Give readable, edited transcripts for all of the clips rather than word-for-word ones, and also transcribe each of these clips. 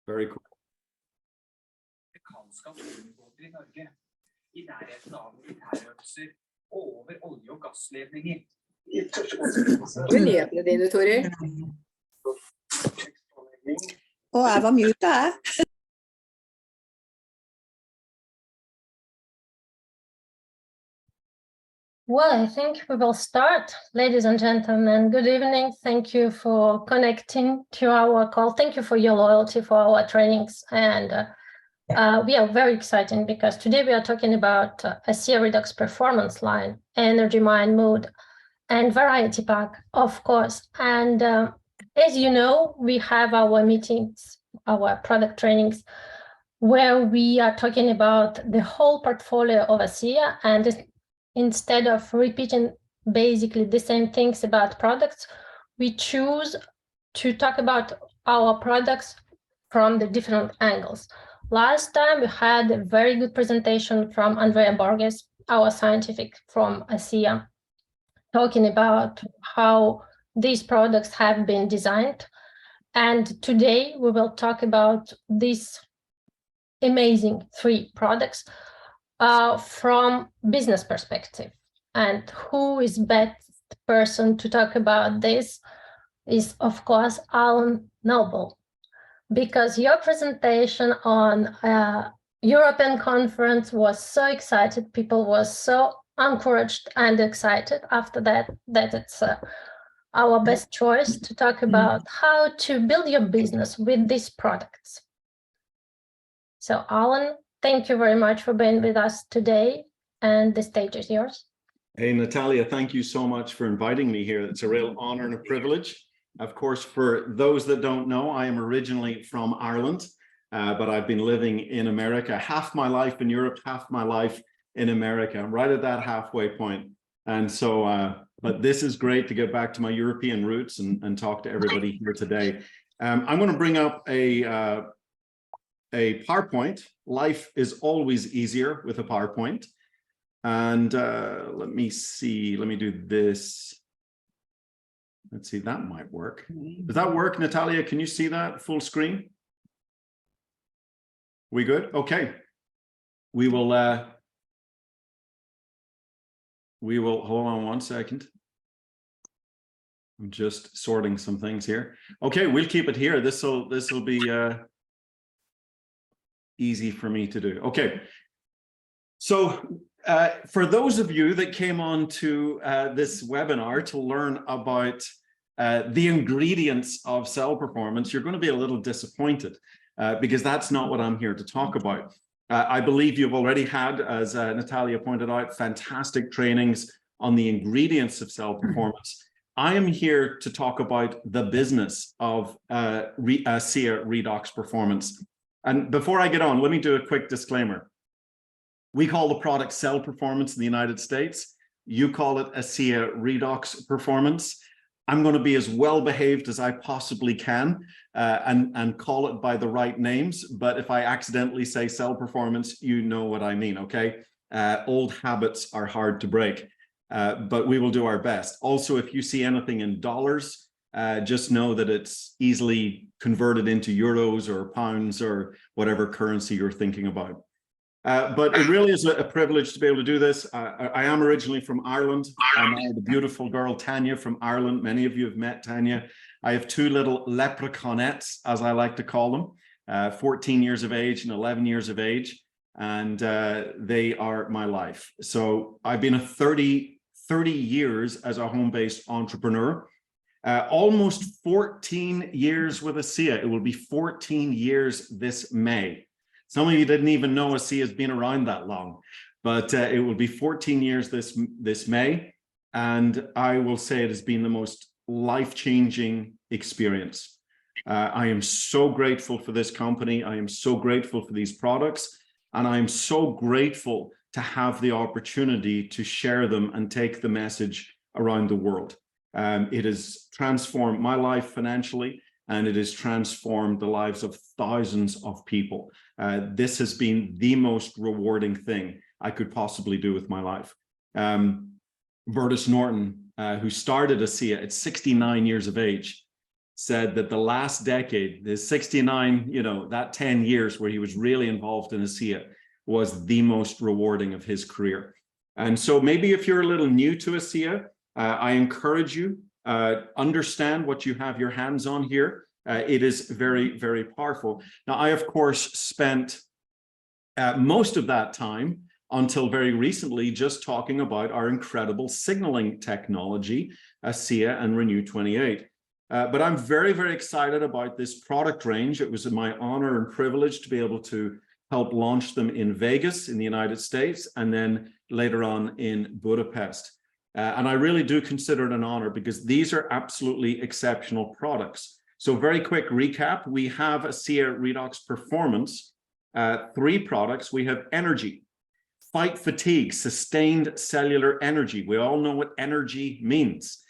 Very cool. I Norge, I nærheten av militærøvelser over olje- og gassledninger. Nyhetene dine, Tori. Jeg var mute, jeg. Well, I think we will start. Ladies and gentlemen, good evening. Thank you for connecting to our call. Thank you for your loyalty for our trainings. And we are very excited because today we are talking about ASEA REDOX performance line, energy mine mode, and variety pack, of course. And as you know, we have our meetings, our product trainings, where we are talking about the whole portfolio of ASEA, and instead of repeating basically the same things about products, we choose to talk about our products from the different angles. Last time we had a very good presentation from Andrea Borges, our scientific from ASEA, talking about how these products have been designed. And today we will talk about these amazing 3 products from business perspective. And who is best person to talk about this is, of course, Alan Noble, because your presentation on European conference was so excited. People were so encouraged and excited after that it's our best choice to talk about how to build your business with these products. So Alan, thank you very much for being with us today, and the stage is yours. Hey, Natalia, thank you so much for inviting me here. It's a real honor and a privilege. Of course, for those that don't know, I am originally from Ireland, but I've been living in America, half my life in Europe, half my life in America. I'm right at that halfway point. And so, but this is great to get back to my European roots and talk to everybody here today. I'm going to bring up a PowerPoint. Life is always easier with a PowerPoint. And let me see, let me do this. Let's see, that might work. Does that work, Natalia? Can you see that full screen? We good? Okay. We will hold on one second. I'm just sorting some things here. Okay, we'll keep it here. This will be easy for me to do. Okay. So for those of you that came on to this webinar to learn about the ingredients of cell performance, you're going to be a little disappointed because that's not what I'm here to talk about. I believe you've already had, as Natalia pointed out, fantastic trainings on the ingredients of cell performance. I am here to talk about the business of ASEA REDOX performance. And before I get on, let me do a quick disclaimer. We call the product cell performance in the United States. You call it ASEA REDOX performance. I'm going to be as well behaved as I possibly can and call it by the right names. But if I accidentally say cell performance, you know what I mean, okay? Old habits are hard to break, but we will do our best. Also, if you see anything in dollars, just know that it's easily converted into euros or pounds or whatever currency you're thinking about. But it really is a privilege to be able to do this. I am originally from Ireland. I married a beautiful girl, Tanya, from Ireland. Many of you have met Tanya. I have 2 little leprechaunettes, as I like to call them, 14 years of age and 11 years of age. And they are my life. So I've been 30 years as a home-based entrepreneur. Almost 14 years with ASEA. It will be 14 years this May. Some of you didn't even know ASEA has been around that long, but it will be 14 years this May. And I will say it has been the most life-changing experience. I am so grateful for this company. I am so grateful for these products. And I am so grateful to have the opportunity to share them and take the message around the world. It has transformed my life financially, and it has transformed the lives of thousands of people. This has been the most rewarding thing I could possibly do with my life. Bertus Norton, who started ASEA at 69 years of age, said that the last decade, the 69, you know, that 10 years where he was really involved in ASEA was the most rewarding of his career. And so maybe if you're a little new to ASEA, I encourage you, understand what you have your hands on here. It is very, very powerful. Now, I, of course, spent most of that time until very recently just talking about our incredible signaling technology, ASEA and Renew 28. But I'm very, very excited about this product range. It was my honor and privilege to be able to help launch them in Vegas in the United States, and then later on in Budapest. And I really do consider it an honor because these are absolutely exceptional products. So very quick recap, we have ASEA REDOX Performance, 3 products. We have energy, fight fatigue, sustained cellular energy. We all know what energy means.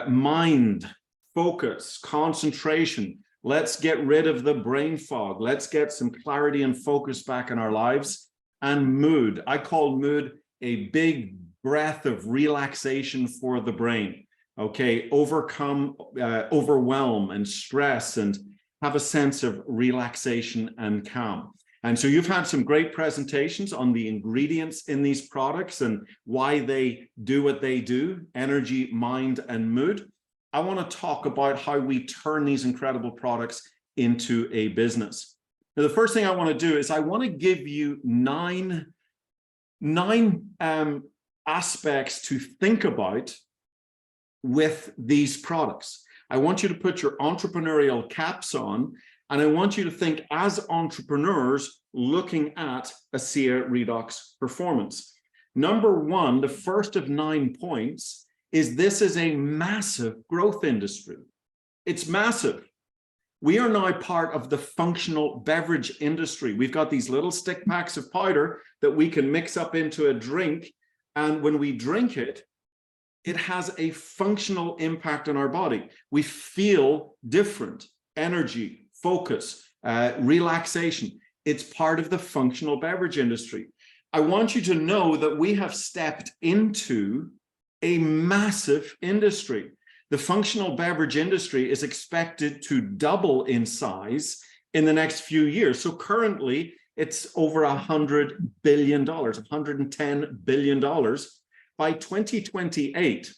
Mind, focus, concentration. Let's get rid of the brain fog. Let's get some clarity and focus back in our lives. And mood. I call mood a big breath of relaxation for the brain. Okay, overcome overwhelm and stress and have a sense of relaxation and calm. And so you've had some great presentations on the ingredients in these products and why they do what they do, energy, mind, and mood. I want to talk about how we turn these incredible products into a business. Now, the first thing I want to do is I want to give you nine aspects to think about with these products. I want you to put your entrepreneurial caps on, and I want you to think as entrepreneurs looking at ASEA REDOX Performance. Number 1, the first of 9 points, is this is a massive growth industry. It's massive. We are now part of the functional beverage industry. We've got these little stick packs of powder that we can mix up into a drink. And when we drink it, it has a functional impact on our body. We feel different, energy, focus, relaxation. It's part of the functional beverage industry. I want you to know that we have stepped into a massive industry. The functional beverage industry is expected to double in size in the next few years. So currently it's over $100 billion, $110 billion. By 2028,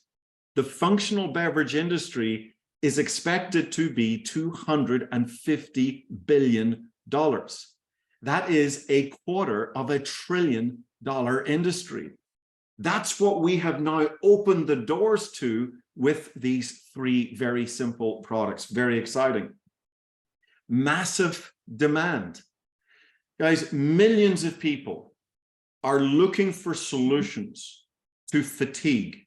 the functional beverage industry is expected to be $250 billion. That is a $250 billion industry. That's what we have now opened the doors to with these 3 very simple products. Very exciting. Massive demand. Guys, millions of people are looking for solutions to fatigue,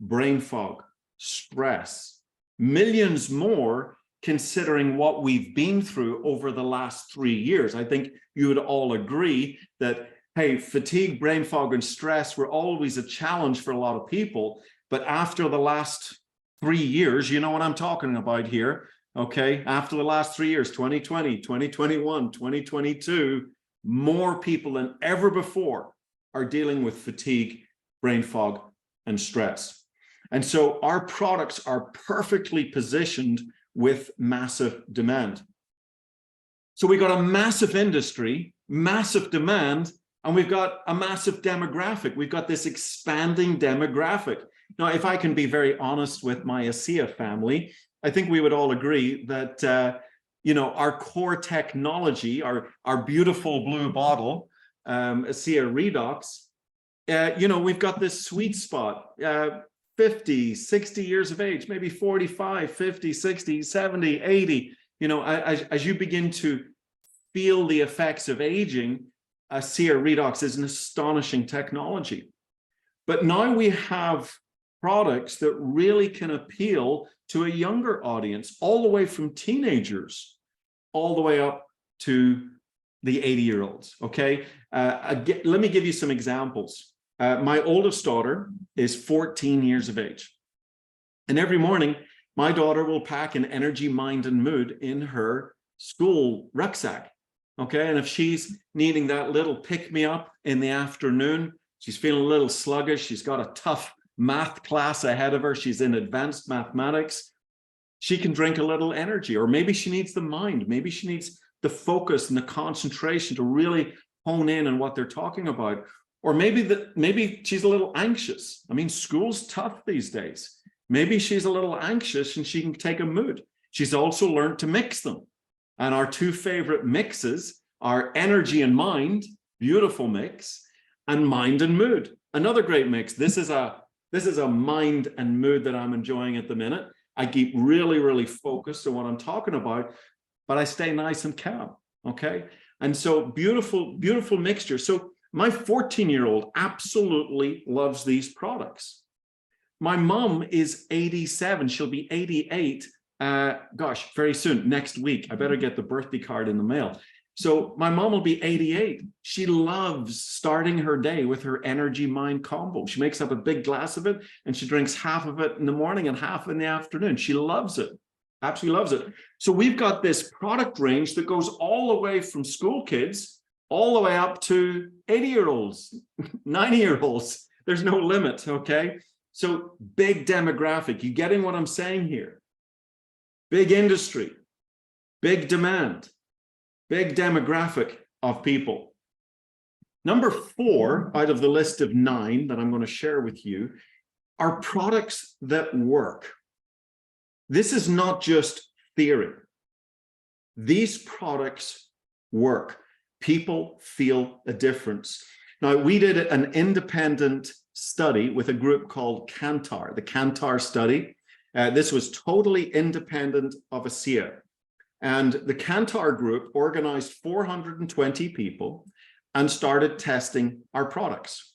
brain fog, stress. Millions more considering what we've been through over the last 3 years. I think you would all agree that, hey, fatigue, brain fog, and stress were always a challenge for a lot of people. But after the last 3 years, you know what I'm talking about here, okay? After the last 3 years, 2020, 2021, 2022, more people than ever before are dealing with fatigue, brain fog, and stress. And so our products are perfectly positioned with massive demand. So we got a massive industry, massive demand, and we've got a massive demographic. We've got this expanding demographic. Now, if I can be very honest with my ASEA family, I think we would all agree that you know, our core technology, our beautiful blue bottle, ASEA REDOX, you know, we've got this sweet spot, 50, 60 years of age, maybe 45, 50, 60, 70, 80. You know, as you begin to feel the effects of aging, ASEA REDOX is an astonishing technology. But now we have products that really can appeal to a younger audience, all the way from teenagers, all the way up to the 80-year-olds, okay? Let me give you some examples. My oldest daughter is 14 years of age. And every morning, my daughter will pack an energy, mind, and mood in her school rucksack, okay? And if she's needing that little pick-me-up in the afternoon, she's feeling a little sluggish, she's got a tough math class ahead of her, she's in advanced mathematics, she can drink a little energy, or maybe she needs the mind, maybe she needs the focus and the concentration to really hone in on what they're talking about. Or maybe she's a little anxious. I mean, school's tough these days. Maybe she's a little anxious and she can take a mood. She's also learned to mix them. And our two favorite mixes are energy and mind, beautiful mix, and mind and mood, another great mix. This is a mind and mood that I'm enjoying at the minute. I keep really, really focused on what I'm talking about, but I stay nice and calm, okay? And so beautiful, beautiful mixture. So my 14-year-old absolutely loves these products. My mom is 87, she'll be 88, gosh, very soon, next week. I better get the birthday card in the mail. So my mom will be 88. She loves starting her day with her energy mind combo. She makes up a big glass of it and she drinks half of it in the morning and half in the afternoon. She loves it, absolutely loves it. So we've got this product range that goes all the way from school kids all the way up to 80-year-olds, 90-year-olds. There's no limit, okay? So big demographic. You getting what I'm saying here? Big industry, big demand, big demographic of people. Number 4 out of the list of 9 that I'm going to share with you are products that work. This is not just theory. These products work. People feel a difference. Now, we did an independent study with a group called Kantar, the Kantar study. This was totally independent of ASEA. And the Kantar group organized 420 people and started testing our products.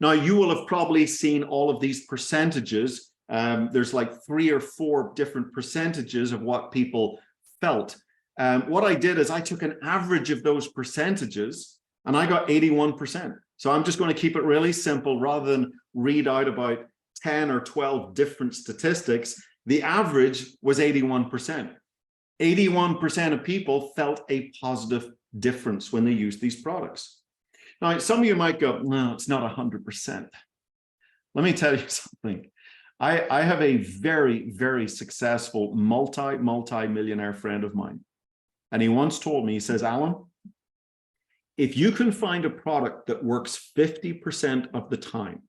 Now, you will have probably seen all of these percentages. There's like 3 or 4 different percentages of what people felt. What I did is I took an average of those percentages and I got 81%. So I'm just going to keep it really simple rather than read out about 10 or 12 different statistics. The average was 81%. 81% of people felt a positive difference when they used these products. Now, some of you might go, no, it's not 100%. Let me tell you something. I have a very, very successful multi-millionaire friend of mine. And he once told me, he says, Alan, if you can find a product that works 50% of the time,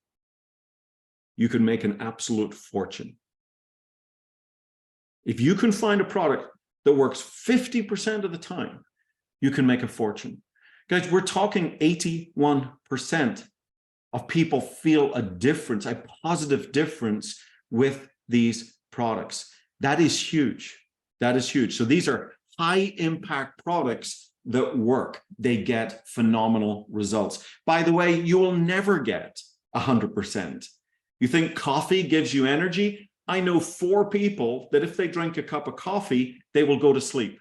you can make an absolute fortune. If you can find a product that works 50% of the time, you can make a fortune. Guys, we're talking 81% of people feel a difference, a positive difference with these products. That is huge. That is huge. So these are high impact products that work. They get phenomenal results. By the way, you will never get 100%. You think coffee gives you energy? I know 4 people that if they drink a cup of coffee, they will go to sleep.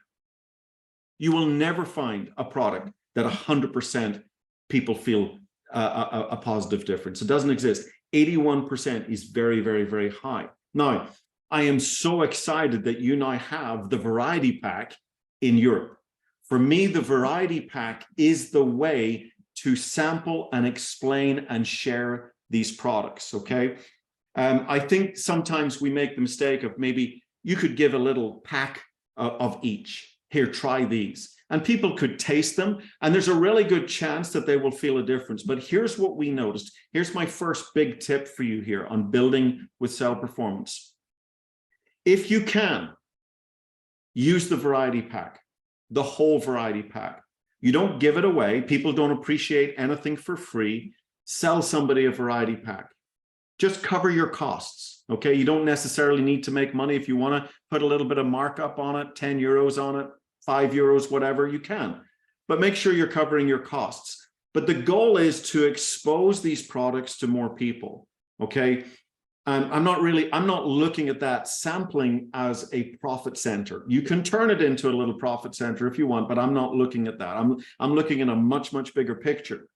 You will never find a product that 100% people feel a positive difference. It doesn't exist. 81% is very, very, very high. Now, I am so excited that you now have the variety pack in Europe. For me, the variety pack is the way to sample and explain and share these products, okay? I think sometimes we make the mistake of maybe you could give a little pack of each. Here, try these. And people could taste them, and there's a really good chance that they will feel a difference. But here's what we noticed. Here's my first big tip for you here on building with cell performance. If you can, use the variety pack, the whole variety pack. You don't give it away. People don't appreciate anything for free. Sell somebody a variety pack. Just cover your costs, okay? You don't necessarily need to make money. If you want to put a little bit of markup on it, 10 euros on it, 5 euros, whatever, you can. But make sure you're covering your costs. But the goal is to expose these products to more people, okay? And I'm not looking at that sampling as a profit center. You can turn it into a little profit center if you want, but I'm not looking at that. I'm looking at a much, much bigger picture.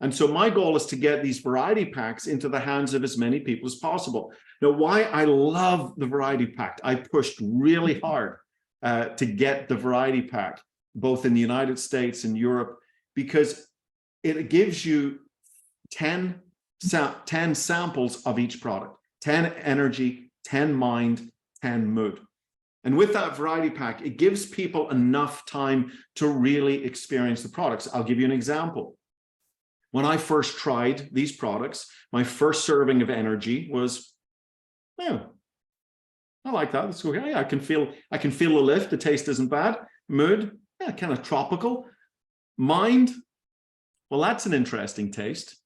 And so my goal is to get these variety packs into the hands of as many people as possible. Now, why I love the variety pack, I pushed really hard to get the variety pack, both in the United States and Europe, because it gives you 10 samples of each product, 10 energy, 10 mind, 10 mood. And with that variety pack, it gives people enough time to really experience the products. I'll give you an example. When I first tried these products, my first serving of energy was, yeah, I like that. That's okay. I can feel the lift. The taste isn't bad. Mood, yeah, kind of tropical. Mind, well, that's an interesting taste.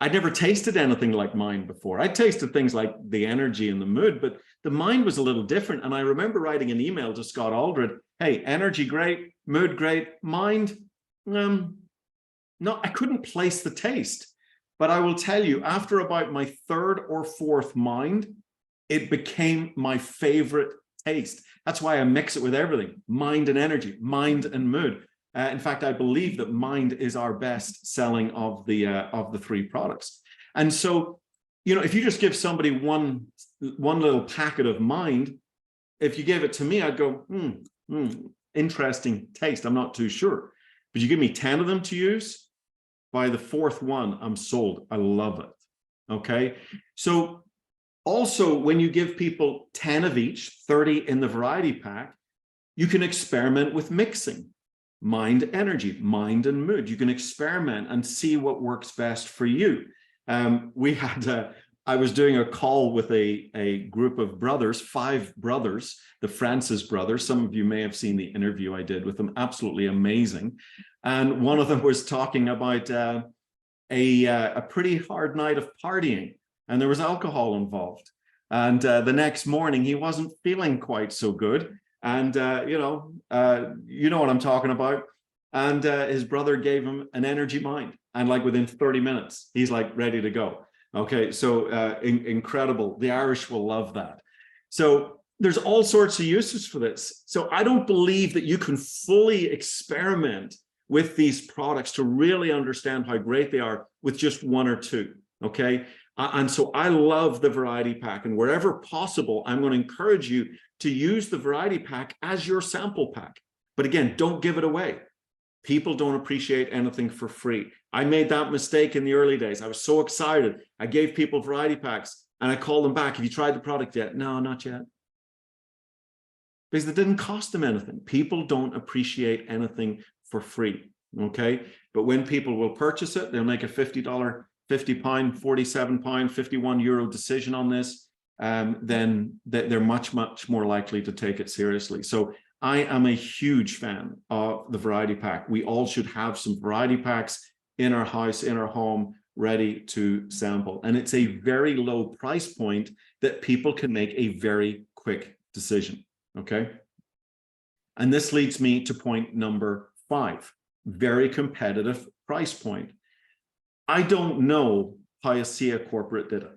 I'd never tasted anything like Mind before. I tasted things like the energy and the mood, but the Mind was a little different. And I remember writing an email to Scott Aldred, hey, energy great, mood great, Mind, no, I couldn't place the taste. But I will tell you, after about my third or fourth Mind, it became my favorite taste. That's why I mix it with everything, Mind and energy, Mind and mood. In fact, I believe that Mind is our best selling of the three products. And so, you know, if you just give somebody one little packet of Mind, if you gave it to me, I'd go, interesting taste. I'm not too sure. But you give me 10 of them to use, by the fourth one, I'm sold. I love it. Okay. So also, when you give people 10 of each, 30 in the variety pack, you can experiment with mixing. Mind, energy, Mind and mood. You can experiment and see what works best for you. I was doing a call with a group of brothers, 5 brothers, the Francis brothers. Some of you may have seen the interview I did with them, absolutely amazing. And one of them was talking about a pretty hard night of partying, and there was alcohol involved. And the next morning, he wasn't feeling quite so good. And, you know what I'm talking about. And his brother gave him an energy Mind. And like within 30 minutes, he's like ready to go. Okay, so incredible. The Irish will love that. So there's all sorts of uses for this. So I don't believe that you can fully experiment with these products to really understand how great they are with just 1 or 2. Okay. And so I love the variety pack, and wherever possible, I'm going to encourage you to use the variety pack as your sample pack. But again, don't give it away. People don't appreciate anything for free. I made that mistake in the early days. I was so excited. I gave people variety packs and I called them back. Have you tried the product yet? No, not yet. Because it didn't cost them anything. People don't appreciate anything for free. Okay. But when people will purchase it, they'll make a $50, £50, £47, €51 decision on this, then they're much, much more likely to take it seriously. So I am a huge fan of the variety pack. We all should have some variety packs in our house, in our home, ready to sample. And it's a very low price point that people can make a very quick decision. Okay. And this leads me to point number 5, very competitive price point. I don't know how ASEA corporate did it.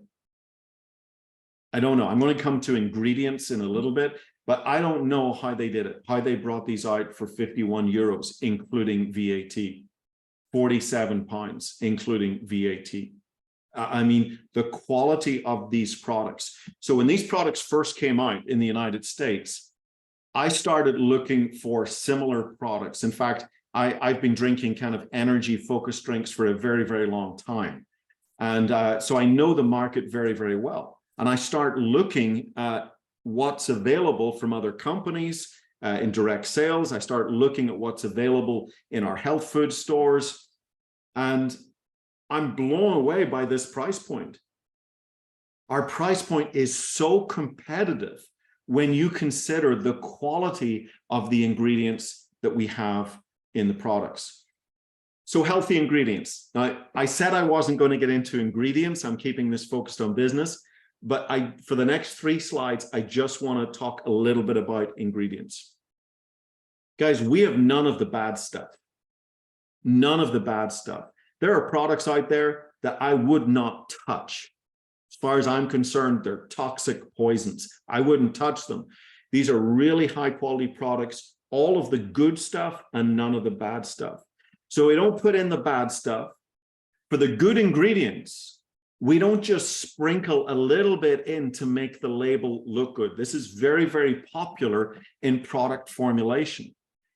I don't know. I'm going to come to ingredients in a little bit, but I don't know how they did it, how they brought these out for €51, including VAT, £47, including VAT. I mean, the quality of these products. So when these products first came out in the United States, I started looking for similar products. In fact, I've been drinking kind of energy focused drinks for a very, very long time. And so I know the market very, very well. And I start looking at what's available from other companies in direct sales. I start looking at what's available in our health food stores. And I'm blown away by this price point. Our price point is so competitive when you consider the quality of the ingredients that we have in the products. So healthy ingredients. Now, I said I wasn't going to get into ingredients. I'm keeping this focused on business. But for the next 3 slides, I just want to talk a little bit about ingredients. Guys, we have none of the bad stuff. None of the bad stuff. There are products out there that I would not touch. As far as I'm concerned, they're toxic poisons. I wouldn't touch them. These are really high quality products, all of the good stuff and none of the bad stuff. So we don't put in the bad stuff. For the good ingredients, we don't just sprinkle a little bit in to make the label look good. This is very, very popular in product formulation.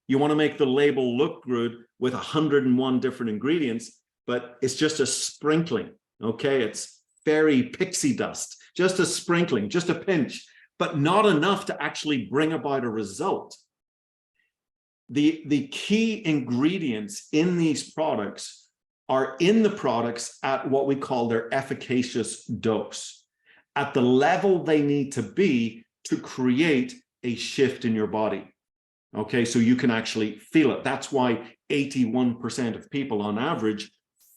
You want to make the label look good with 101 different ingredients, but it's just a sprinkling, okay? It's fairy pixie dust, just a sprinkling, just a pinch. but not enough to actually bring about a result. The key ingredients in these products are in the products at what we call their efficacious dose, at the level they need to be to create a shift in your body. Okay, so you can actually feel it. That's why 81% of people on average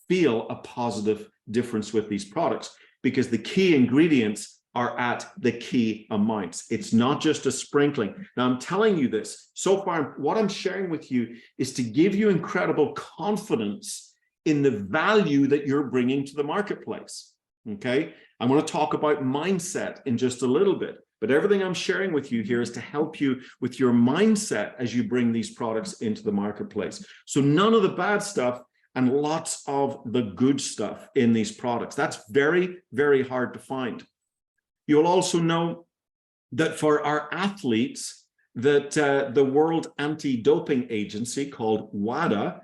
feel a positive difference with these products, because the key ingredients are at the key amounts. It's not just a sprinkling. Now, I'm telling you this, so far, what I'm sharing with you is to give you incredible confidence in the value that you're bringing to the marketplace, okay? I'm going to talk about mindset in just a little bit, but everything I'm sharing with you here is to help you with your mindset as you bring these products into the marketplace. So none of the bad stuff and lots of the good stuff in these products. That's very, very hard to find. You'll also know that for our athletes, that the World Anti-Doping Agency, called WADA,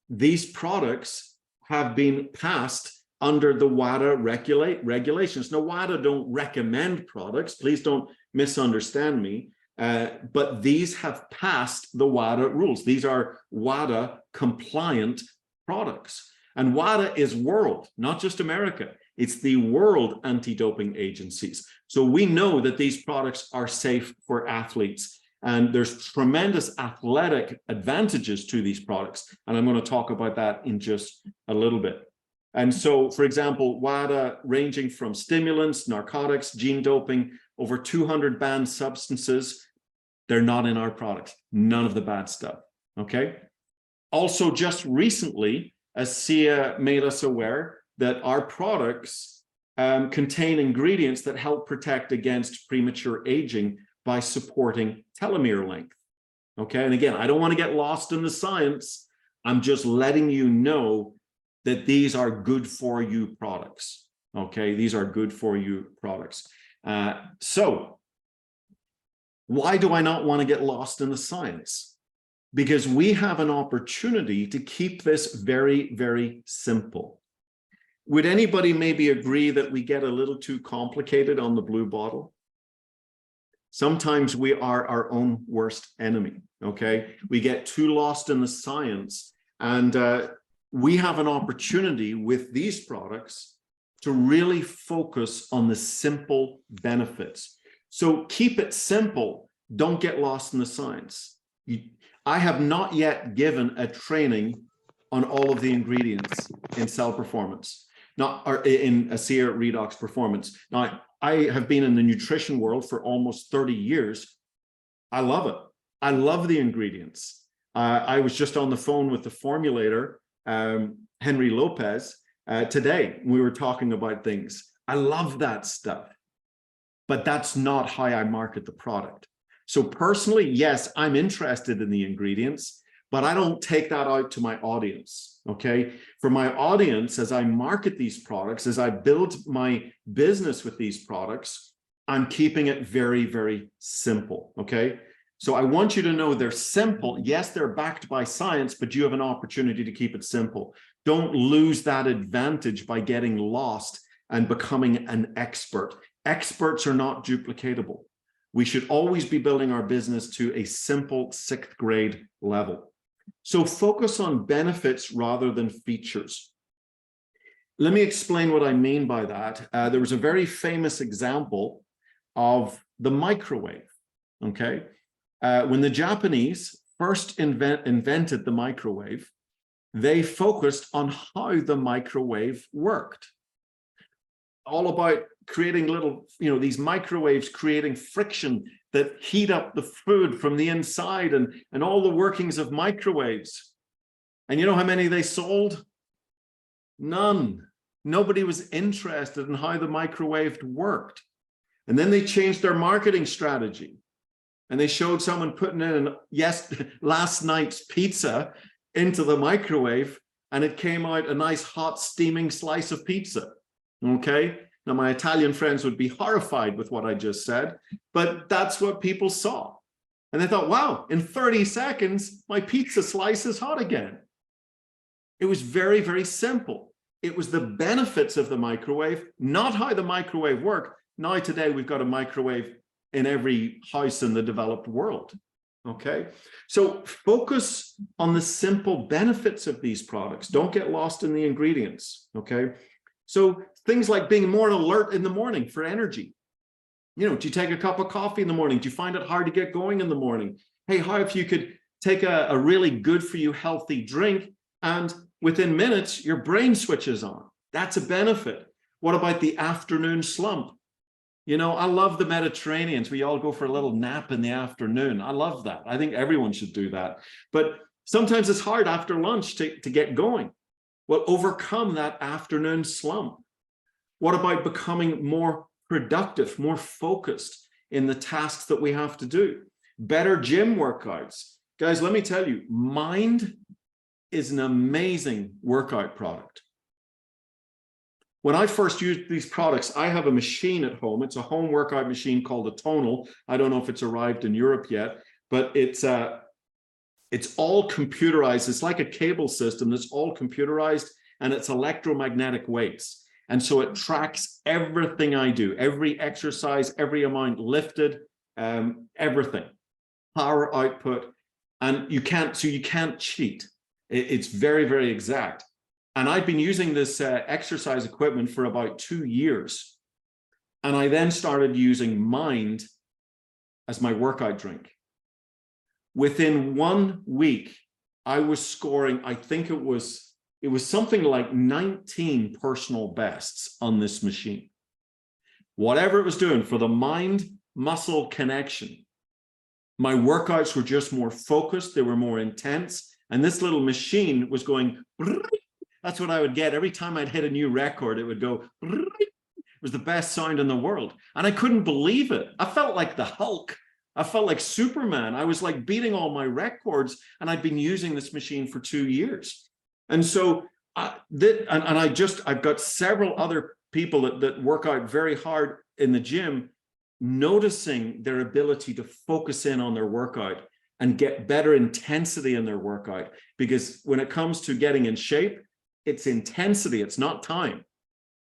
these products have been passed under the WADA regulations. Now, WADA don't recommend products, please don't misunderstand me, but these have passed the WADA rules. These are WADA compliant products. And WADA is world, not just America. It's the World Anti-Doping Agencies. So we know that these products are safe for athletes, and there's tremendous athletic advantages to these products. And I'm going to talk about that in just a little bit. And so, for example, WADA, ranging from stimulants, narcotics, gene doping, over 200 banned substances, they're not in our products. None of the bad stuff, okay? Also, just recently, ASEA made us aware that our products contain ingredients that help protect against premature aging by supporting telomere length. Okay, and again, I don't want to get lost in the science. I'm just letting you know that these are good for you products. Okay, these are good for you products. So why do I not want to get lost in the science? Because we have an opportunity to keep this very, very simple. Would anybody maybe agree that we get a little too complicated on the blue bottle? Sometimes we are our own worst enemy, okay? We get too lost in the science, and we have an opportunity with these products to really focus on the simple benefits. So keep it simple. Don't get lost in the science. I have not yet given a training on all of the ingredients in cell performance. Or in ASEA REDOX performance. Now, I have been in the nutrition world for almost 30 years. I love it. I love the ingredients. I was just on the phone with the formulator, Henry Lopez, today. We were talking about things. I love that stuff, but that's not how I market the product. So personally, yes, I'm interested in the ingredients, but I don't take that out to my audience, okay? For my audience, as I market these products, as I build my business with these products, I'm keeping it very, very simple, okay? So I want you to know they're simple. Yes, they're backed by science, but you have an opportunity to keep it simple. Don't lose that advantage by getting lost and becoming an expert. Experts are not duplicatable. We should always be building our business to a simple 6th grade level. So focus on benefits rather than features. Let me explain what I mean by that. There was a very famous example of the microwave, okay? When the Japanese first invented the microwave, they focused on how the microwave worked. All about creating little, these microwaves creating friction that heat up the food from the inside, and all the workings of microwaves. And you know how many they sold? None. Nobody was interested in how the microwave worked. And then they changed their marketing strategy. And they showed someone putting in, last night's pizza into the microwave, and it came out a nice hot steaming slice of pizza. Okay. Now, my Italian friends would be horrified with what I just said, but that's what people saw. And they thought, wow, in 30 seconds, my pizza slice is hot again. It was very, very simple. It was the benefits of the microwave, not how the microwave worked, Now today, we've got a microwave in every house in the developed world. Okay, so focus on the simple benefits of these products. Don't get lost in the ingredients. Okay, so things like being more alert in the morning for energy. You know, do you take a cup of coffee in the morning? Do you find it hard to get going in the morning? Hey, how if you could take a really good for you healthy drink and within minutes your brain switches on? That's a benefit. What about the afternoon slump? You know, I love the Mediterraneans. We all go for a little nap in the afternoon. I love that. I think everyone should do that. But sometimes it's hard after lunch to get going. Well, overcome that afternoon slump. What about becoming more productive, more focused in the tasks that we have to do? Better gym workouts. Guys, let me tell you, Mind is an amazing workout product. When I first used these products, I have a machine at home. It's a home workout machine called a Tonal. I don't know if it's arrived in Europe yet, but it's all computerized. It's like a cable system that's all computerized, and it's electromagnetic weights. And so it tracks everything I do, every exercise, every amount lifted, everything, power output, and you can't cheat. It's very, very exact. And I've been using this exercise equipment for about 2 years. And I then started using Mind as my workout drink. Within 1 week, I was scoring, I think it was something like 19 personal bests on this machine. Whatever it was doing for the mind-muscle connection, my workouts were just more focused, they were more intense, and this little machine was going, that's what I would get. Every time I'd hit a new record, it would go, it was the best sound in the world. And I couldn't believe it. I felt like the Hulk. I felt like Superman. I was like beating all my records, and I'd been using this machine for 2 years. And so I've got several other people that work out very hard in the gym, noticing their ability to focus in on their workout and get better intensity in their workout. Because when it comes to getting in shape, it's intensity, it's not time.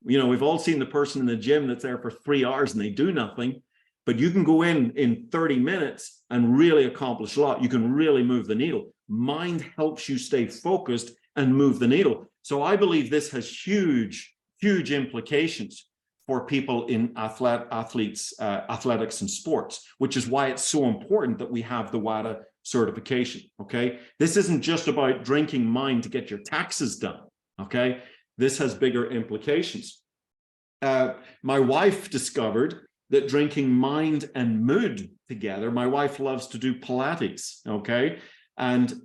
You know, we've all seen the person in the gym that's there for 3 hours and they do nothing, but you can go in 30 minutes and really accomplish a lot. You can really move the needle. Mind helps you stay focused and move the needle. So I believe this has huge, huge implications for people in athletics and sports, which is why it's so important that we have the WADA certification, okay? This isn't just about drinking Mind to get your taxes done, okay? This has bigger implications. My wife discovered that drinking Mind and Mood together, my wife loves to do Pilates, okay? And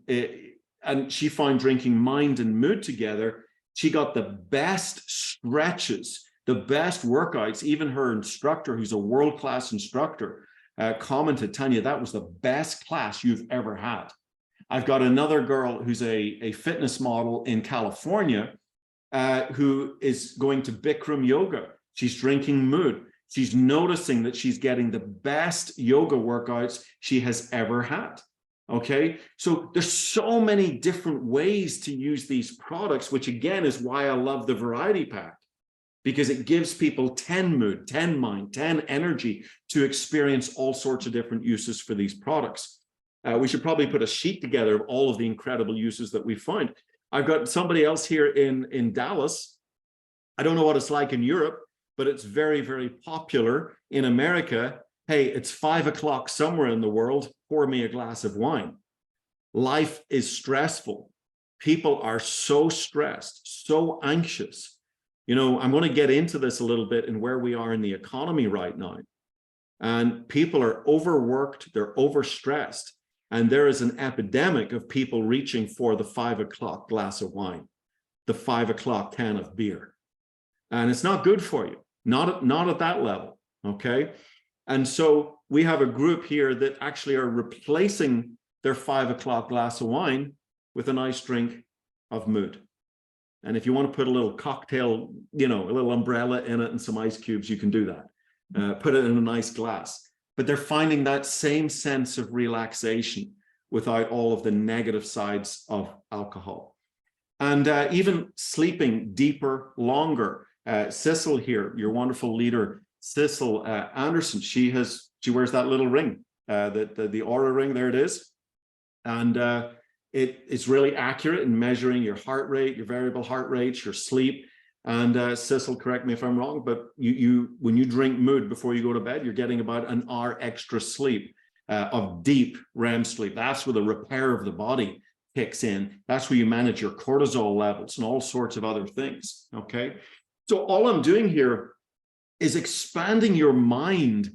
she found drinking Mind and Mood together, she got the best stretches, the best workouts. Even her instructor, who's a world-class instructor, commented, Tanya, that was the best class you've ever had. I've got another girl who's a fitness model in California who is going to Bikram yoga. She's drinking Mood. She's noticing that she's getting the best yoga workouts she has ever had. Okay, so there's so many different ways to use these products, which again is why I love the variety pack, because it gives people 10 mood, 10 mind, 10 energy to experience all sorts of different uses for these products. We should probably put a sheet together of all of the incredible uses that we find. I've got somebody else here in Dallas. I don't know what it's like in Europe, but it's very, very popular in America. Hey, it's 5 o'clock somewhere in the world, pour me a glass of wine. Life is stressful. People are so stressed, so anxious. You know, I'm going to get into this a little bit in where we are in the economy right now. And people are overworked, they're overstressed. And there is an epidemic of people reaching for the 5 o'clock glass of wine, the 5 o'clock can of beer. And it's not good for you, not at that level, okay? And so we have a group here that actually are replacing their 5 o'clock glass of wine with a nice drink of Mood. And if you want to put a little cocktail, you know, a little umbrella in it and some ice cubes, you can do that. Put it in a nice glass. But they're finding that same sense of relaxation without all of the negative sides of alcohol. And even sleeping deeper, longer. Cecil here, your wonderful leader, Sissel Anderson, she wears that little ring, the Aura ring, there it is. And it's really accurate in measuring your heart rate, your variable heart rate, your sleep. And Sissel, correct me if I'm wrong, but when you drink Mood before you go to bed, you're getting about an hour extra sleep of deep REM sleep. That's where the repair of the body kicks in. That's where you manage your cortisol levels and all sorts of other things, okay? So all I'm doing here is expanding your mind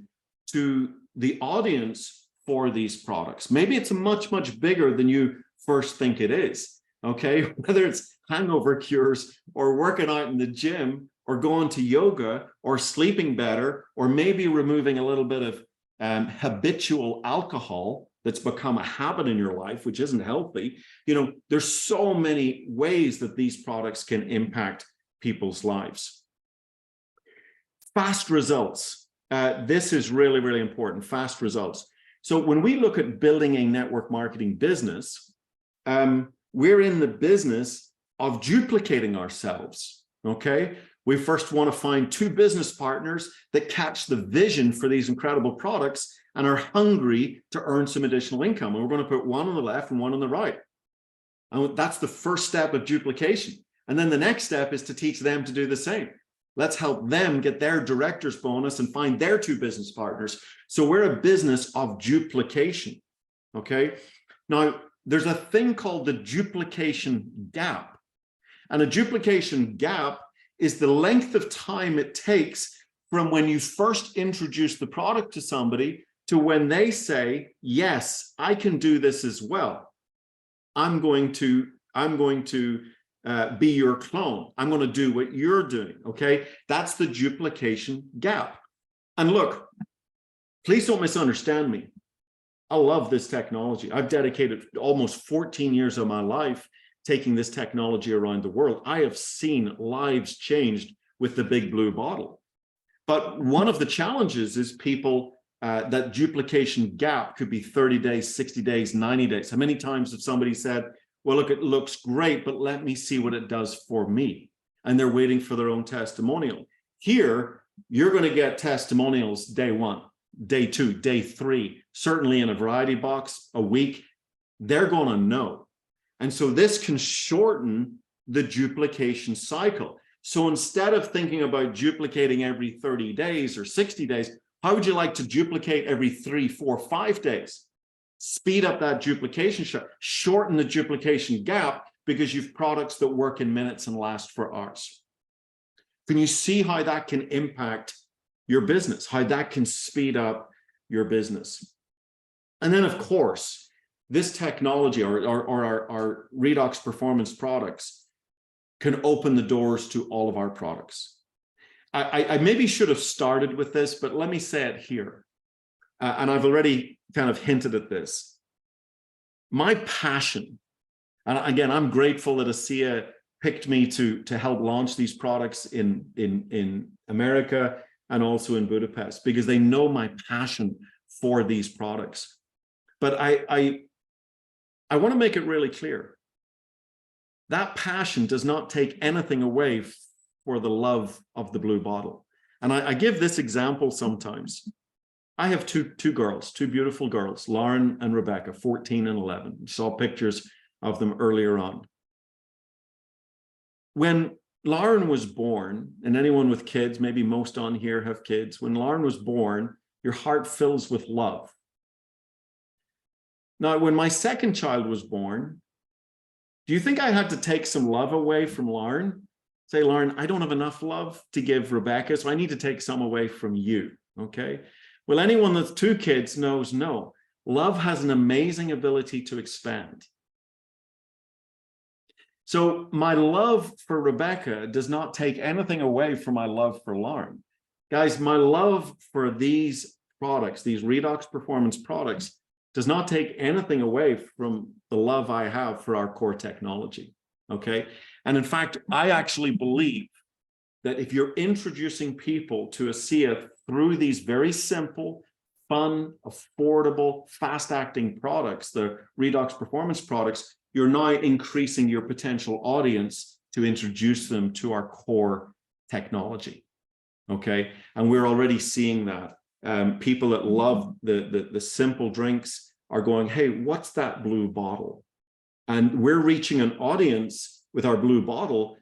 to the audience for these products. Maybe it's much, much bigger than you first think it is, okay? Whether it's hangover cures or working out in the gym or going to yoga or sleeping better, or maybe removing a little bit of habitual alcohol that's become a habit in your life, which isn't healthy. You know, there's so many ways that these products can impact people's lives. Fast results. This is really, really important, fast results. So when we look at building a network marketing business, we're in the business of duplicating ourselves, okay? We first want to find 2 business partners that catch the vision for these incredible products and are hungry to earn some additional income. And we're going to put one on the left and one on the right. And that's the first step of duplication. And then the next step is to teach them to do the same. Let's help them get their director's bonus and find their 2 business partners. So we're a business of duplication, okay? Now, there's a thing called the duplication gap. And a duplication gap is the length of time it takes from when you first introduce the product to somebody to when they say, yes, I can do this as well. I'm going to be your clone. I'm going to do what you're doing, okay? That's the duplication gap. And look, please don't misunderstand me. I love this technology. I've dedicated almost 14 years of my life taking this technology around the world. I have seen lives changed with the big blue bottle. But one of the challenges is people, that duplication gap could be 30 days, 60 days, 90 days. How many times have somebody said, well, look, it looks great, but let me see what it does for me. And they're waiting for their own testimonial. Here, you're going to get testimonials day 1, day 2, day 3, certainly in a variety box, a week. They're going to know. And so this can shorten the duplication cycle. So instead of thinking about duplicating every 30 days or 60 days, how would you like to duplicate every 3, 4, 5 days? Speed up that duplication, shorten the duplication gap, because you've products that work in minutes and last for hours. Can you see how that can impact your business, how that can speed up your business? And then, of course, this technology or our REDOX performance products can open the doors to all of our products. I maybe should have started with this, but let me say it here. And I've already kind of hinted at this. My passion, and again, I'm grateful that ASEA picked me to help launch these products in America and also in Budapest, because they know my passion for these products. But I want to make it really clear. That passion does not take anything away for the love of the blue bottle. And I give this example sometimes. I have two girls, 2 beautiful girls, Lauren and Rebecca, 14 and 11. You saw pictures of them earlier on. When Lauren was born, and anyone with kids, maybe most on here have kids, when Lauren was born, your heart fills with love. Now, when my second child was born, do you think I had to take some love away from Lauren? Say, Lauren, I don't have enough love to give Rebecca, so I need to take some away from you, okay? Well, anyone with 2 kids knows no. Love has an amazing ability to expand. So my love for Rebecca does not take anything away from my love for Lauren. Guys, my love for these products, these REDOX performance products, does not take anything away from the love I have for our core technology, okay? And in fact, I actually believe that if you're introducing people to ASEA through these very simple, fun, affordable, fast-acting products, the REDOX performance products, you're now increasing your potential audience to introduce them to our core technology, okay? And we're already seeing that. People that love the simple drinks are going, hey, what's that blue bottle? And we're reaching an audience with our blue bottle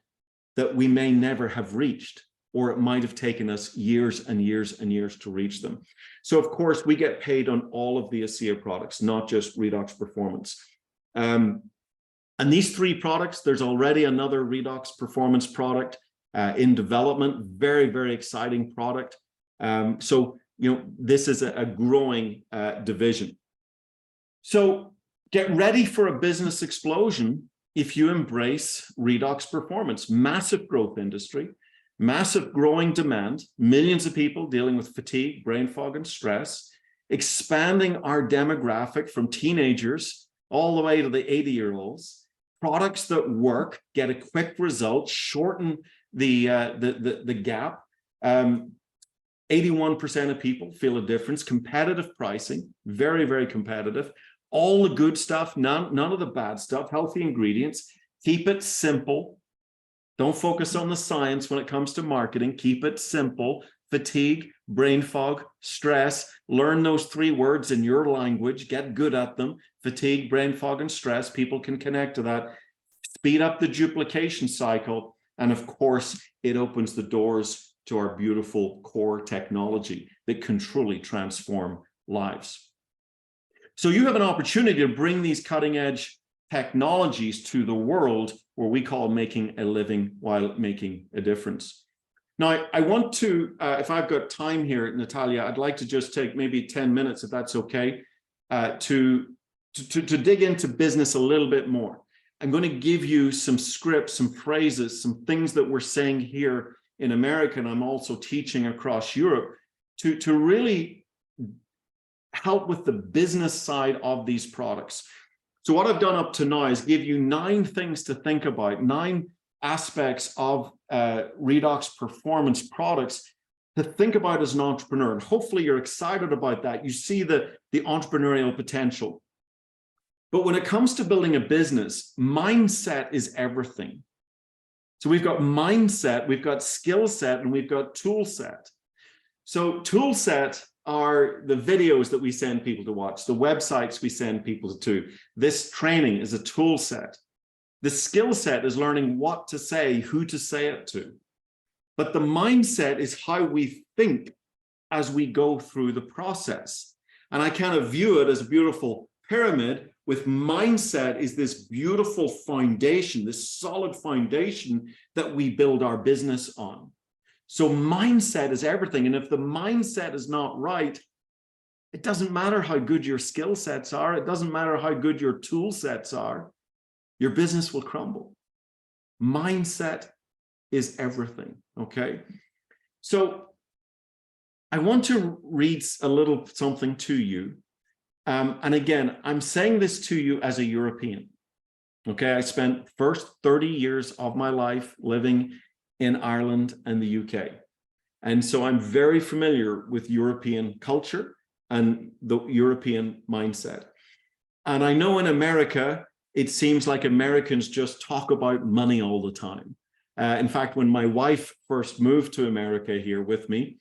that we may never have reached, or it might have taken us years and years and years to reach them. So of course, we get paid on all of the ASEA products, not just REDOX Performance. And these 3 products, there's already another REDOX Performance product in development, very, very exciting product. So, you know, this is a growing division. So get ready for a business explosion if you embrace REDOX Performance. Massive growth industry, massive growing demand, millions of people dealing with fatigue, brain fog, and stress, expanding our demographic from teenagers all the way to the 80-year-olds, products that work, get a quick result, shorten the gap. 81% of people feel a difference, competitive pricing, very, very competitive. All the good stuff, none of the bad stuff, healthy ingredients. Keep it simple. Don't focus on the science when it comes to marketing. Keep it simple. Fatigue, brain fog, stress. Learn those 3 words in your language. Get good at them. Fatigue, brain fog, and stress. People can connect to that. Speed up the duplication cycle. And of course, it opens the doors to our beautiful core technology that can truly transform lives. So you have an opportunity to bring these cutting-edge technologies to the world, where we call making a living while making a difference. Now, I want to, if I've got time here, Natalia, I'd like to just take maybe 10 minutes, if that's okay, to dig into business a little bit more. I'm going to give you some scripts, some phrases, some things that we're saying here in America, and I'm also teaching across Europe to really help with the business side of these products. So what I've done up to now is give you 9 things to think about, 9 aspects of REDOX Performance products to think about as an entrepreneur. And hopefully you're excited about that. You see the entrepreneurial potential. But when it comes to building a business, mindset is everything. So we've got mindset, we've got skill set, and we've got tool set. So tool set are the videos that we send people to watch, the websites we send people to. This training is a tool set. The skill set is learning what to say, who to say it to. But the mindset is how we think as we go through the process. And I kind of view it as a beautiful pyramid, with mindset is this beautiful foundation, this solid foundation that we build our business on. So mindset is everything. And if the mindset is not right, it doesn't matter how good your skill sets are. It doesn't matter how good your tool sets are. Your business will crumble. Mindset is everything, okay? So I want to read a little something to you. And again, I'm saying this to you as a European, okay? I spent first 30 years of my life living in Ireland and the UK. And so I'm very familiar with European culture and the European mindset. And I know in America, it seems like Americans just talk about money all the time. In fact, when my wife first moved to America here with me,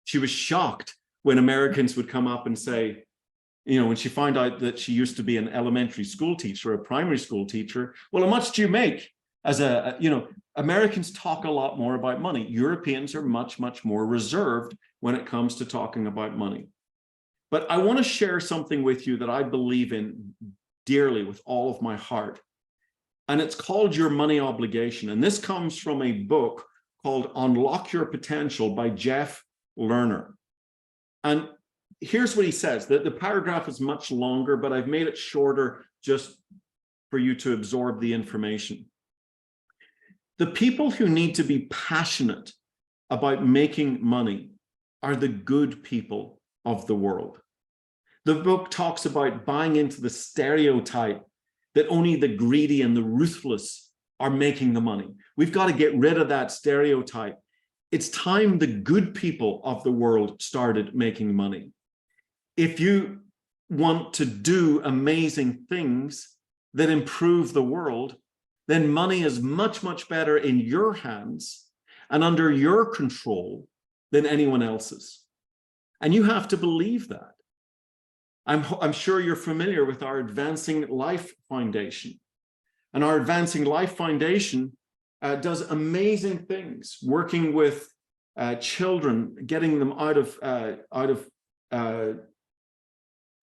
she was shocked when Americans would come up and say, you know, when she found out that she used to be an elementary school teacher, a primary school teacher, well, how much do you make? As you know, Americans talk a lot more about money. Europeans are much, much more reserved when it comes to talking about money. But I want to share something with you that I believe in dearly with all of my heart. And it's called Your Money Obligation. And this comes from a book called Unlock Your Potential by Jeff Lerner. And here's what he says. The paragraph is much longer, but I've made it shorter just for you to absorb the information. The people who need to be passionate about making money are the good people of the world. The book talks about buying into the stereotype that only the greedy and the ruthless are making the money. We've got to get rid of that stereotype. It's time the good people of the world started making money. If you want to do amazing things that improve the world, then money is much, much better in your hands and under your control than anyone else's. And you have to believe that. I'm sure you're familiar with our Advancing Life Foundation. And our Advancing Life Foundation does amazing things, working with children, getting them out of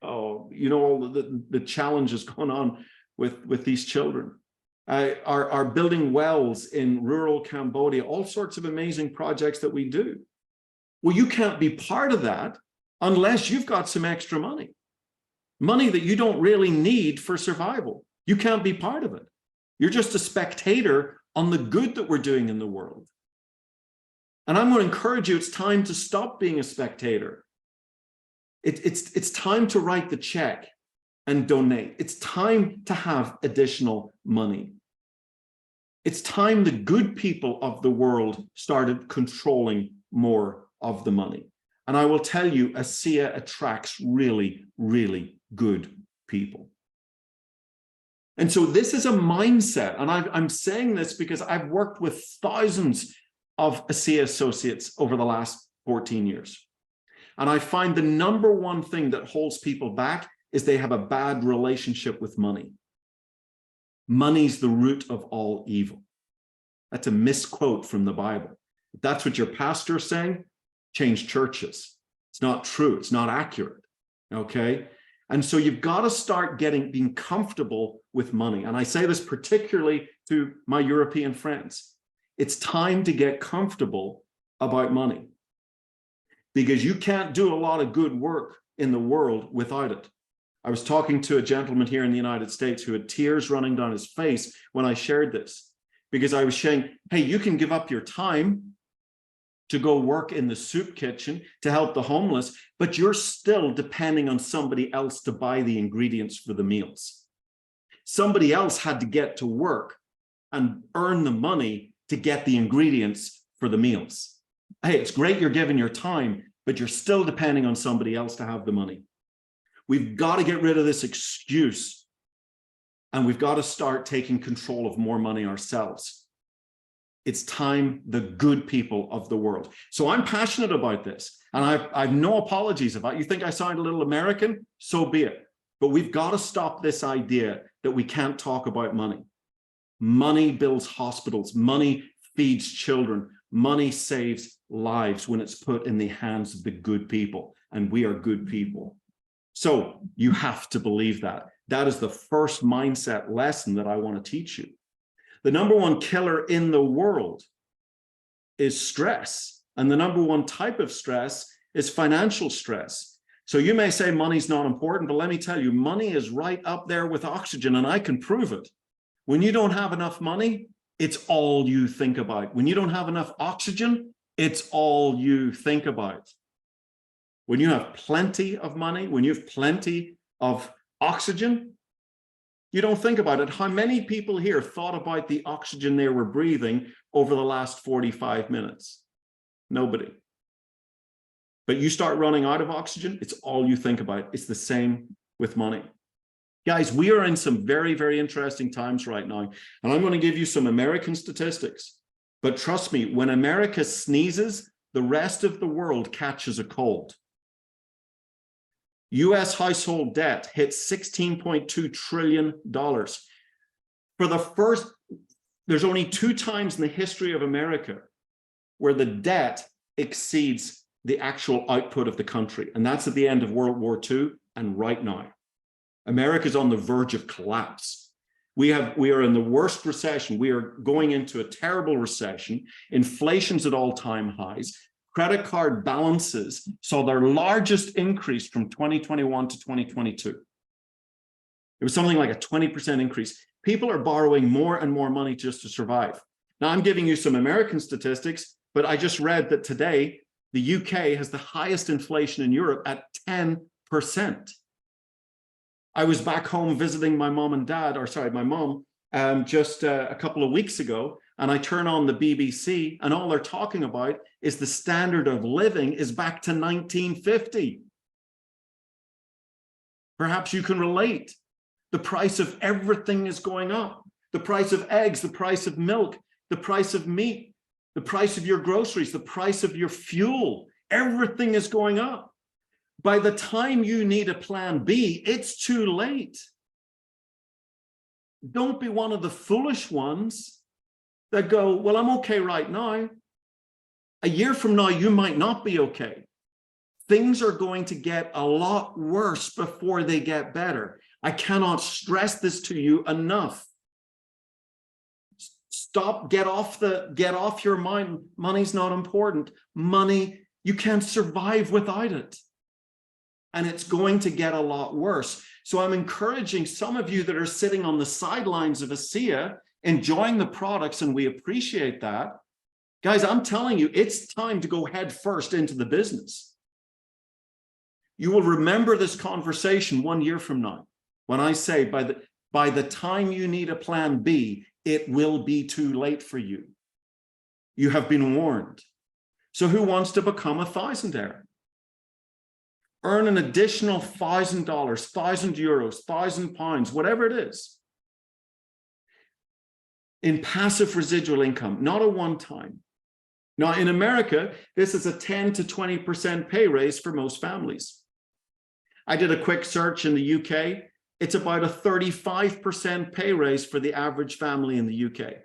all the challenges going on with these children. Are building wells in rural Cambodia, all sorts of amazing projects that we do. Well, you can't be part of that unless you've got some extra money. Money that you don't really need for survival. You can't be part of it. You're just a spectator on the good that we're doing in the world. And I'm going to encourage you, it's time to stop being a spectator. It's time to write the check and donate. It's time to have additional money. It's time the good people of the world started controlling more of the money. And I will tell you, ASEA attracts really, really good people. And so this is a mindset. And I'm saying this because I've worked with thousands of ASEA associates over the last 14 years. And I find the number one thing that holds people back is they have a bad relationship with money. Money's the root of all evil. That's a misquote from the Bible. If that's what your pastor is saying, change churches. It's not true. It's not accurate. Okay. And so you've got to start being comfortable with money. And I say this particularly to my European friends. It's time to get comfortable about money, because you can't do a lot of good work in the world without it. I was talking to a gentleman here in the United States who had tears running down his face when I shared this, because I was saying, hey, you can give up your time to go work in the soup kitchen to help the homeless, but you're still depending on somebody else to buy the ingredients for the meals. Somebody else had to get to work and earn the money to get the ingredients for the meals. Hey, it's great you're giving your time, but you're still depending on somebody else to have the money. We've got to get rid of this excuse, and we've got to start taking control of more money ourselves. It's time the good people of the world. So I'm passionate about this, and I've no apologies about it. You think I sound a little American? So be it. But we've got to stop this idea that we can't talk about money. Money builds hospitals. Money feeds children. Money saves lives when it's put in the hands of the good people, and we are good people. So you have to believe that. That is the first mindset lesson that I want to teach you. The number one killer in the world is stress. And the number one type of stress is financial stress. So you may say money's not important, but let me tell you, money is right up there with oxygen, and I can prove it. When you don't have enough money, it's all you think about. When you don't have enough oxygen, it's all you think about. When you have plenty of money, when you have plenty of oxygen, you don't think about it. How many people here thought about the oxygen they were breathing over the last 45 minutes? Nobody. But you start running out of oxygen, it's all you think about. It's the same with money. Guys, we are in some very, very interesting times right now. And I'm going to give you some American statistics. But trust me, when America sneezes, the rest of the world catches a cold. US household debt hit $16.2 trillion. For the first, there's only 2 times in the history of America where the debt exceeds the actual output of the country. And that's at the end of World War II and right now. America's on the verge of collapse. We are in the worst recession. We are going into a terrible recession. Inflation's at all-time highs. Credit card balances saw their largest increase from 2021 to 2022. It was something like a 20% increase. People are borrowing more and more money just to survive. Now, I'm giving you some American statistics, but I just read that today, the UK has the highest inflation in Europe at 10%. I was back home visiting my mom and dad, or sorry, my mom, just a couple of weeks ago, and I turn on the BBC, and all they're talking about is the standard of living is back to 1950. Perhaps you can relate. The price of everything is going up. The price of eggs, the price of milk, the price of meat. the price of your groceries, the price of your fuel, everything is going up. By the time you need a plan B, it's too late. Don't be one of the foolish ones that go, well, I'm okay right now. A year from now, you might not be okay. Things are going to get a lot worse before they get better. I cannot stress this to you enough. Stop, get off your mind. Money's not important. Money, you can't survive without it. And it's going to get a lot worse. So I'm encouraging some of you that are sitting on the sidelines of ASEA, enjoying the products, and we appreciate that. Guys, I'm telling you, it's time to go head first into the business. You will remember this conversation 1 year from now, when I say by the time you need a plan B, it will be too late for you. You have been warned. So who wants to become a thousandaire? Earn an additional $1,000, €1,000, £1,000, whatever it is, in passive residual income, not a one-time. Now, in America, this is a 10 to 20% pay raise for most families. I did a quick search in the UK. It's about a 35% pay raise for the average family in the UK.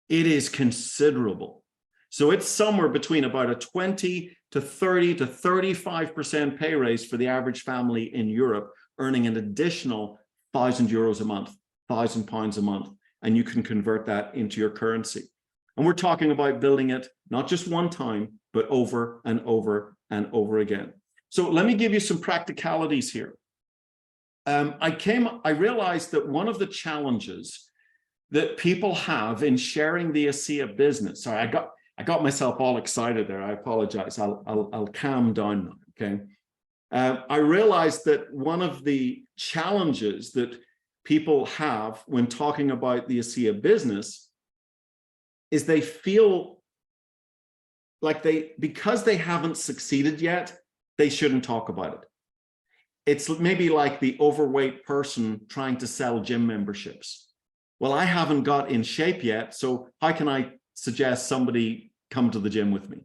It is considerable. So it's somewhere between about a 20 to 30 to 35% pay raise for the average family in Europe, earning an additional €1,000 a month, £1,000 a month, and you can convert that into your currency. And we're talking about building it not just one time, but over and over and over again. So let me give you some practicalities here. I realized that one of the challenges that people have in sharing the ASEA business, sorry, I got myself all excited there. I apologize. I'll calm down now, okay? I realized that one of the challenges that people have when talking about the ASEA business is they feel like because they haven't succeeded yet, they shouldn't talk about it. It's maybe like the overweight person trying to sell gym memberships. Well, I haven't got in shape yet, so how can I suggest somebody come to the gym with me?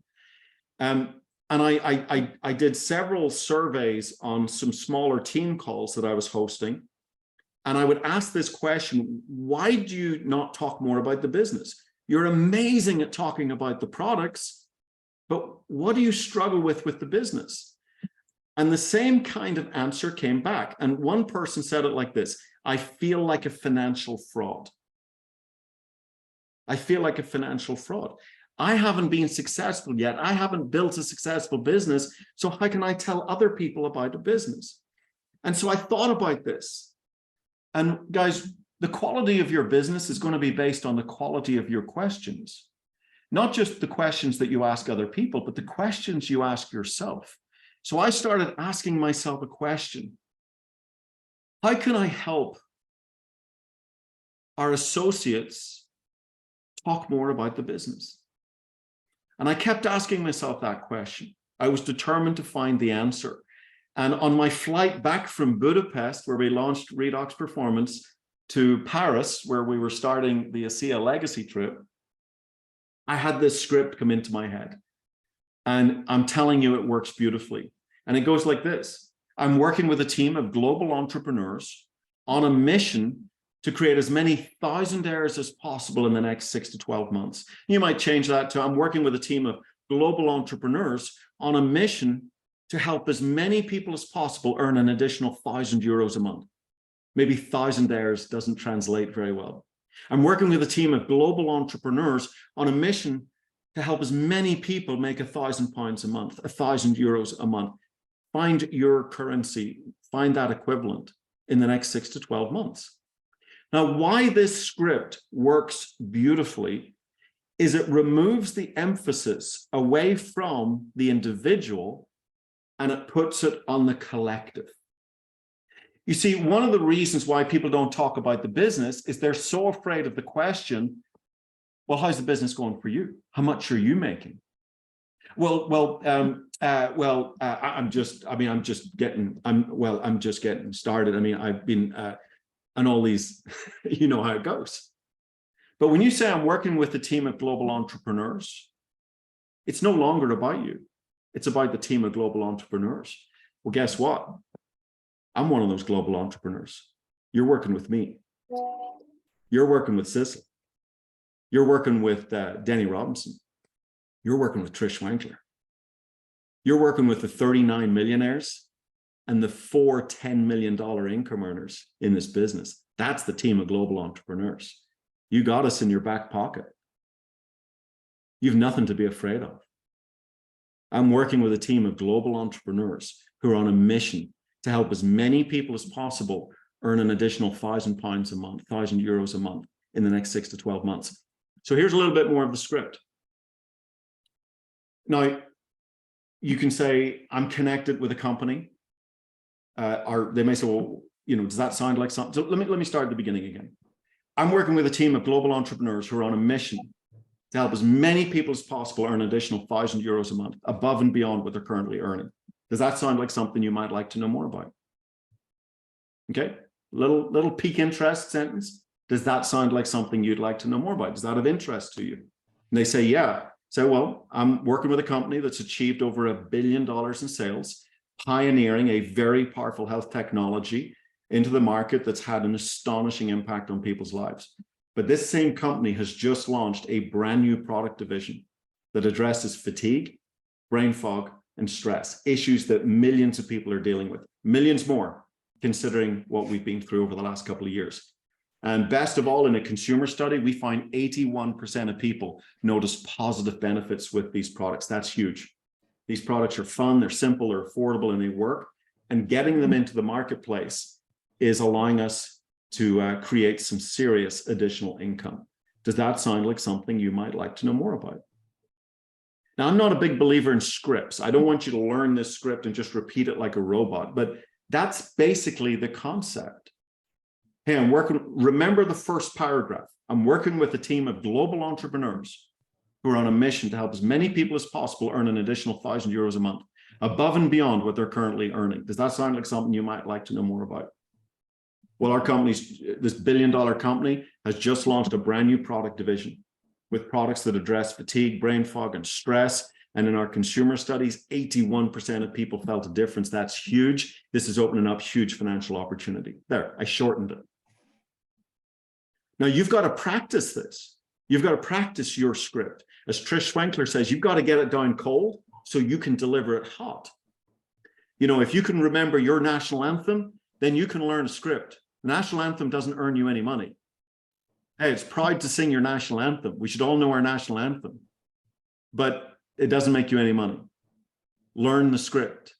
And I did several surveys on some smaller team calls that I was hosting. And I would ask this question: why do you not talk more about the business? You're amazing at talking about the products, but what do you struggle with the business? And the same kind of answer came back. And one person said it like this: I feel like a financial fraud. I feel like a financial fraud. I haven't been successful yet. I haven't built a successful business. So how can I tell other people about a business? And so I thought about this. And guys, the quality of your business is going to be based on the quality of your questions. Not just the questions that you ask other people, but the questions you ask yourself. So I started asking myself a question: how can I help our associates talk more about the business? And I kept asking myself that question. I was determined to find the answer. And on my flight back from Budapest, where we launched REDOX Performance, to Paris, where we were starting the ASEA Legacy trip, I had this script come into my head. And I'm telling you, it works beautifully. And it goes like this: I'm working with a team of global entrepreneurs on a mission to create as many thousandaires as possible in the next 6 to 12 months. You might change that to: I'm working with a team of global entrepreneurs on a mission to help as many people as possible earn an additional €1,000 a month. Maybe thousandaires doesn't translate very well. I'm working with a team of global entrepreneurs on a mission to help as many people make £1,000 a month, €1,000 a month. Find your currency, find that equivalent in the next 6 to 12 months. Now, why this script works beautifully is it removes the emphasis away from the individual and it puts it on the collective. You see, one of the reasons why people don't talk about the business is they're so afraid of the question, well, how's the business going for you? How much are you making? I'm just getting started. I mean, I've been, and all these, you know how it goes. But when you say I'm working with a team of global entrepreneurs, it's no longer about you. It's about the team of global entrepreneurs. Well, guess what? I'm one of those global entrepreneurs. You're working with me. You're working with Sissel. You're working with Denny Robinson. You're working with Trish Wankler. You're working with the 39 millionaires and the 4 $10 million income earners in this business. That's the team of global entrepreneurs. You got us in your back pocket. You've nothing to be afraid of. I'm working with a team of global entrepreneurs who are on a mission to help as many people as possible earn an additional £1,000 a month, €1,000 a month in the next 6 to 12 months. So here's a little bit more of the script. Now, you can say, I'm connected with a company. Or they may say, well, you know, does that sound like something? So let me start at the beginning again. I'm working with a team of global entrepreneurs who are on a mission to help as many people as possible earn an additional €1,000 a month above and beyond what they're currently earning. Does that sound like something you might like to know more about? Okay, little peak interest sentence. Does that sound like something you'd like to know more about? Does that have interest to you? And they say, yeah. So, well, I'm working with a company that's achieved over $1 billion in sales, pioneering a very powerful health technology into the market that's had an astonishing impact on people's lives. But this same company has just launched a brand new product division that addresses fatigue, brain fog, and stress, issues that millions of people are dealing with, millions more, considering what we've been through over the last couple of years. And best of all, in a consumer study, we find 81% of people notice positive benefits with these products. That's huge. These products are fun, they're simple, they're affordable, and they work. And getting them into the marketplace is allowing us to create some serious additional income. Does that sound like something you might like to know more about? Now, I'm not a big believer in scripts. I don't want you to learn this script and just repeat it like a robot, but that's basically the concept. Hey, I'm working, remember the first paragraph. I'm working with a team of global entrepreneurs who are on a mission to help as many people as possible earn an additional €1,000 a month above and beyond what they're currently earning. Does that sound like something you might like to know more about? Well, our company's, this $1 billion company has just launched a brand new product division with products that address fatigue, brain fog, and stress. And in our consumer studies, 81% of people felt a difference. That's huge. This is opening up huge financial opportunity. There, I shortened it. Now, you've got to practice this. You've got to practice your script. As Trish Wankler says, you've got to get it down cold so you can deliver it hot. You know, if you can remember your national anthem, then you can learn a script. The national anthem doesn't earn you any money. Hey, it's proud to sing your national anthem. We should all know our national anthem, but it doesn't make you any money. Learn the script.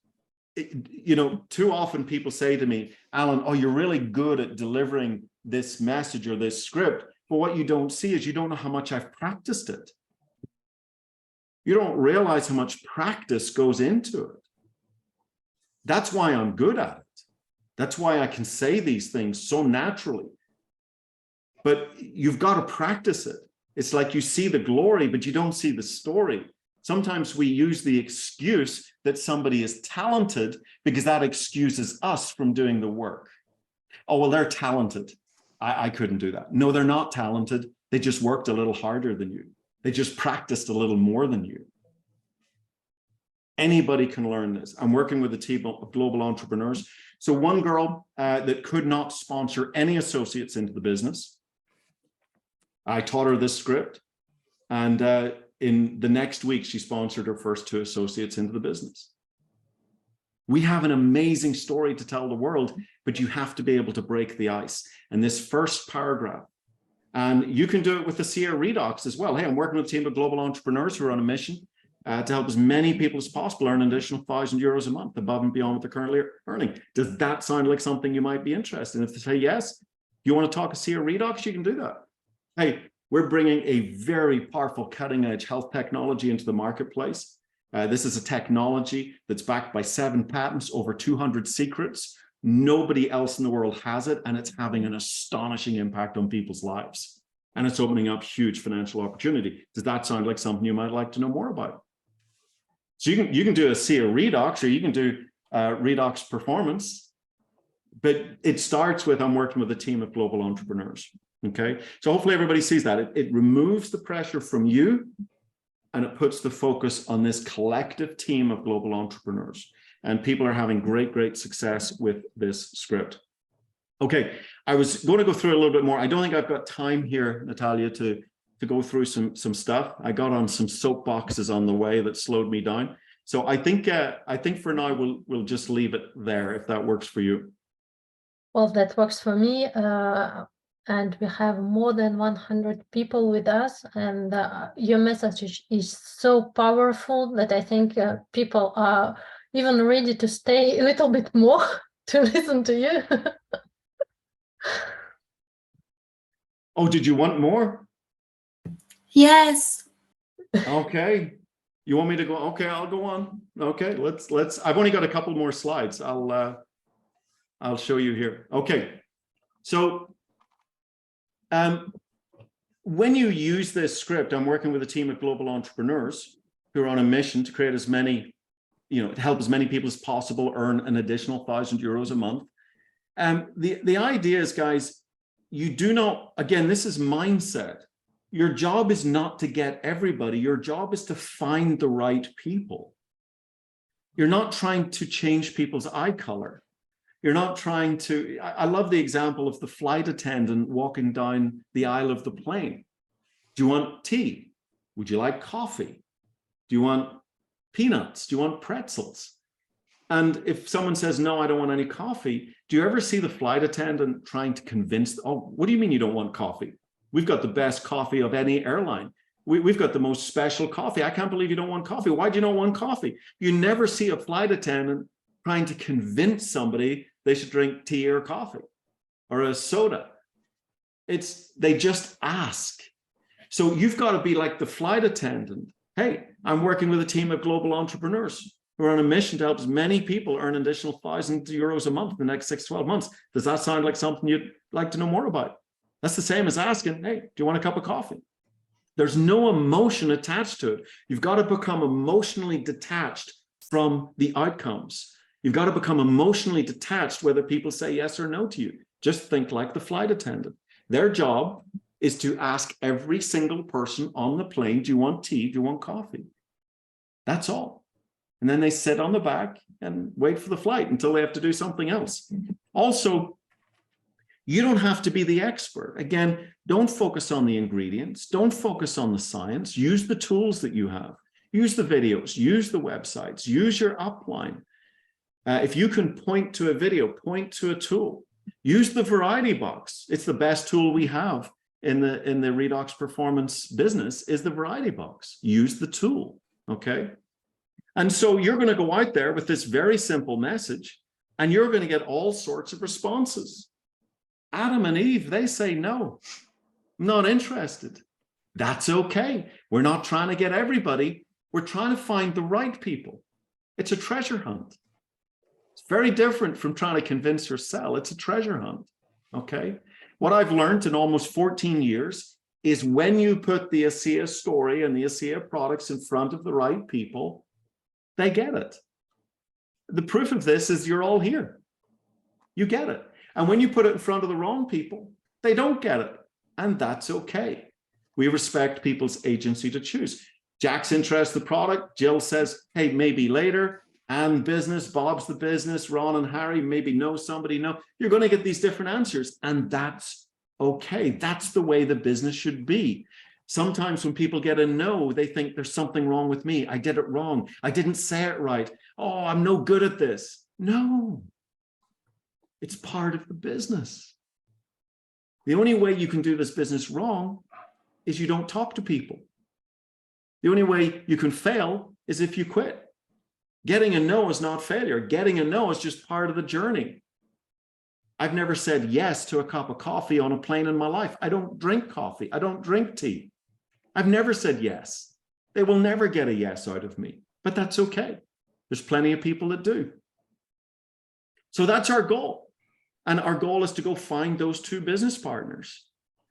You know, too often people say to me, Alan, oh, you're really good at delivering this message or this script, but what you don't see is you don't know how much I've practiced it. You don't realize how much practice goes into it. That's why I'm good at it. That's why I can say these things so naturally. But you've got to practice it. It's like you see the glory, but you don't see the story. Sometimes we use the excuse that somebody is talented because that excuses us from doing the work. Oh, well, they're talented. I couldn't do that. No, they're not talented. They just worked a little harder than you. They just practiced a little more than you. Anybody can learn this. I'm working with a team of global entrepreneurs. So one girl that could not sponsor any associates into the business, I taught her this script, and in the next week, she sponsored her first 2 associates into the business. We have an amazing story to tell the world, but you have to be able to break the ice. And this first paragraph, and you can do it with the ASEA REDOX as well. Hey, I'm working with a team of global entrepreneurs who are on a mission to help as many people as possible earn an additional €1,000 a month above and beyond what they're currently earning. Does that sound like something you might be interested in? If they say yes, you want to talk ASEA REDOX, you can do that. Hey, we're bringing a very powerful cutting-edge health technology into the marketplace. This is a technology that's backed by 7 patents, over 200 secrets. Nobody else in the world has it, and it's having an astonishing impact on people's lives. And it's opening up huge financial opportunity. Does that sound like something you might like to know more about? So you can do a ASEA REDOX, or you can do REDOX performance, but it starts with, I'm working with a team of global entrepreneurs. Okay, so hopefully everybody sees that. It removes the pressure from you, and it puts the focus on this collective team of global entrepreneurs. And people are having great success with this script. Okay, I was going to go through it a little bit more. I don't think I've got time here, Natalia, to go through some stuff. I got on some soapboxes on the way that slowed me down. So I think for now we'll just leave it there if that works for you. Well, that works for me. And we have more than 100 people with us, and your message is so powerful that I think people are even ready to stay a little bit more to listen to you. Oh, did you want more? Yes. Okay. You want me to go? Okay, I'll go on. Okay, let's. I've only got a couple more slides. I'll show you here. Okay, so when you use this script, I'm working with a team of global entrepreneurs who are on a mission to create as many, to help as many people as possible earn an additional €1,000 a month. The idea is, guys, you do not, again, this is mindset. Your job is not to get everybody. Your job is to find the right people. You're not trying to change people's eye color. You're not trying to, I love the example of the flight attendant walking down the aisle of the plane. Do you want tea? Would you like coffee? Do you want peanuts? Do you want pretzels? And if someone says, no, I don't want any coffee, do you ever see the flight attendant trying to convince, oh, what do you mean you don't want coffee? We've got the best coffee of any airline. We've got the most special coffee. I can't believe you don't want coffee. Why do you not want coffee? You never see a flight attendant trying to convince somebody they should drink tea or coffee or a soda. They just ask. So you've got to be like the flight attendant. Hey, I'm working with a team of global entrepreneurs who are on a mission to help as many people earn an additional €1,000 a month in the next 6 to 12 months. Does that sound like something you'd like to know more about? That's the same as asking, hey, do you want a cup of coffee? There's no emotion attached to it. You've got to become emotionally detached from the outcomes. You've got to become emotionally detached whether people say yes or no to you. Just think like the flight attendant. Their job is to ask every single person on the plane, do you want tea? Do you want coffee? That's all. And then they sit on the back and wait for the flight until they have to do something else. Also, you don't have to be the expert. Again, don't focus on the ingredients. Don't focus on the science. Use the tools that you have. Use the videos. Use the websites. Use your upline. If you can point to a video, point to a tool. Use the variety box. It's the best tool we have in the REDOX performance business is the variety box. Use the tool, okay? And so you're going to go out there with this very simple message, and you're going to get all sorts of responses. Adam and Eve, they say, no, I'm not interested. That's okay. We're not trying to get everybody. We're trying to find the right people. It's a treasure hunt. It's very different from trying to convince or sell. It's a treasure hunt, okay? What I've learned in almost 14 years is when you put the ASEA story and the ASEA products in front of the right people, they get it. The proof of this is you're all here. You get it. And when you put it in front of the wrong people, they don't get it. And that's okay. We respect people's agency to choose. Jack's interested in the product. Jill says, hey, maybe later. And business, Bob's the business. Ron and Harry maybe know somebody. No, you're going to get these different answers. And that's okay. That's the way the business should be. Sometimes when people get a no, they think there's something wrong with me. I did it wrong. I didn't say it right. Oh, I'm no good at this. No. It's part of the business. The only way you can do this business wrong is you don't talk to people. The only way you can fail is if you quit. Getting a no is not failure. Getting a no is just part of the journey. I've never said yes to a cup of coffee on a plane in my life. I don't drink coffee. I don't drink tea. I've never said yes. They will never get a yes out of me, but that's okay. There's plenty of people that do. So that's our goal. And our goal is to go find those 2 business partners.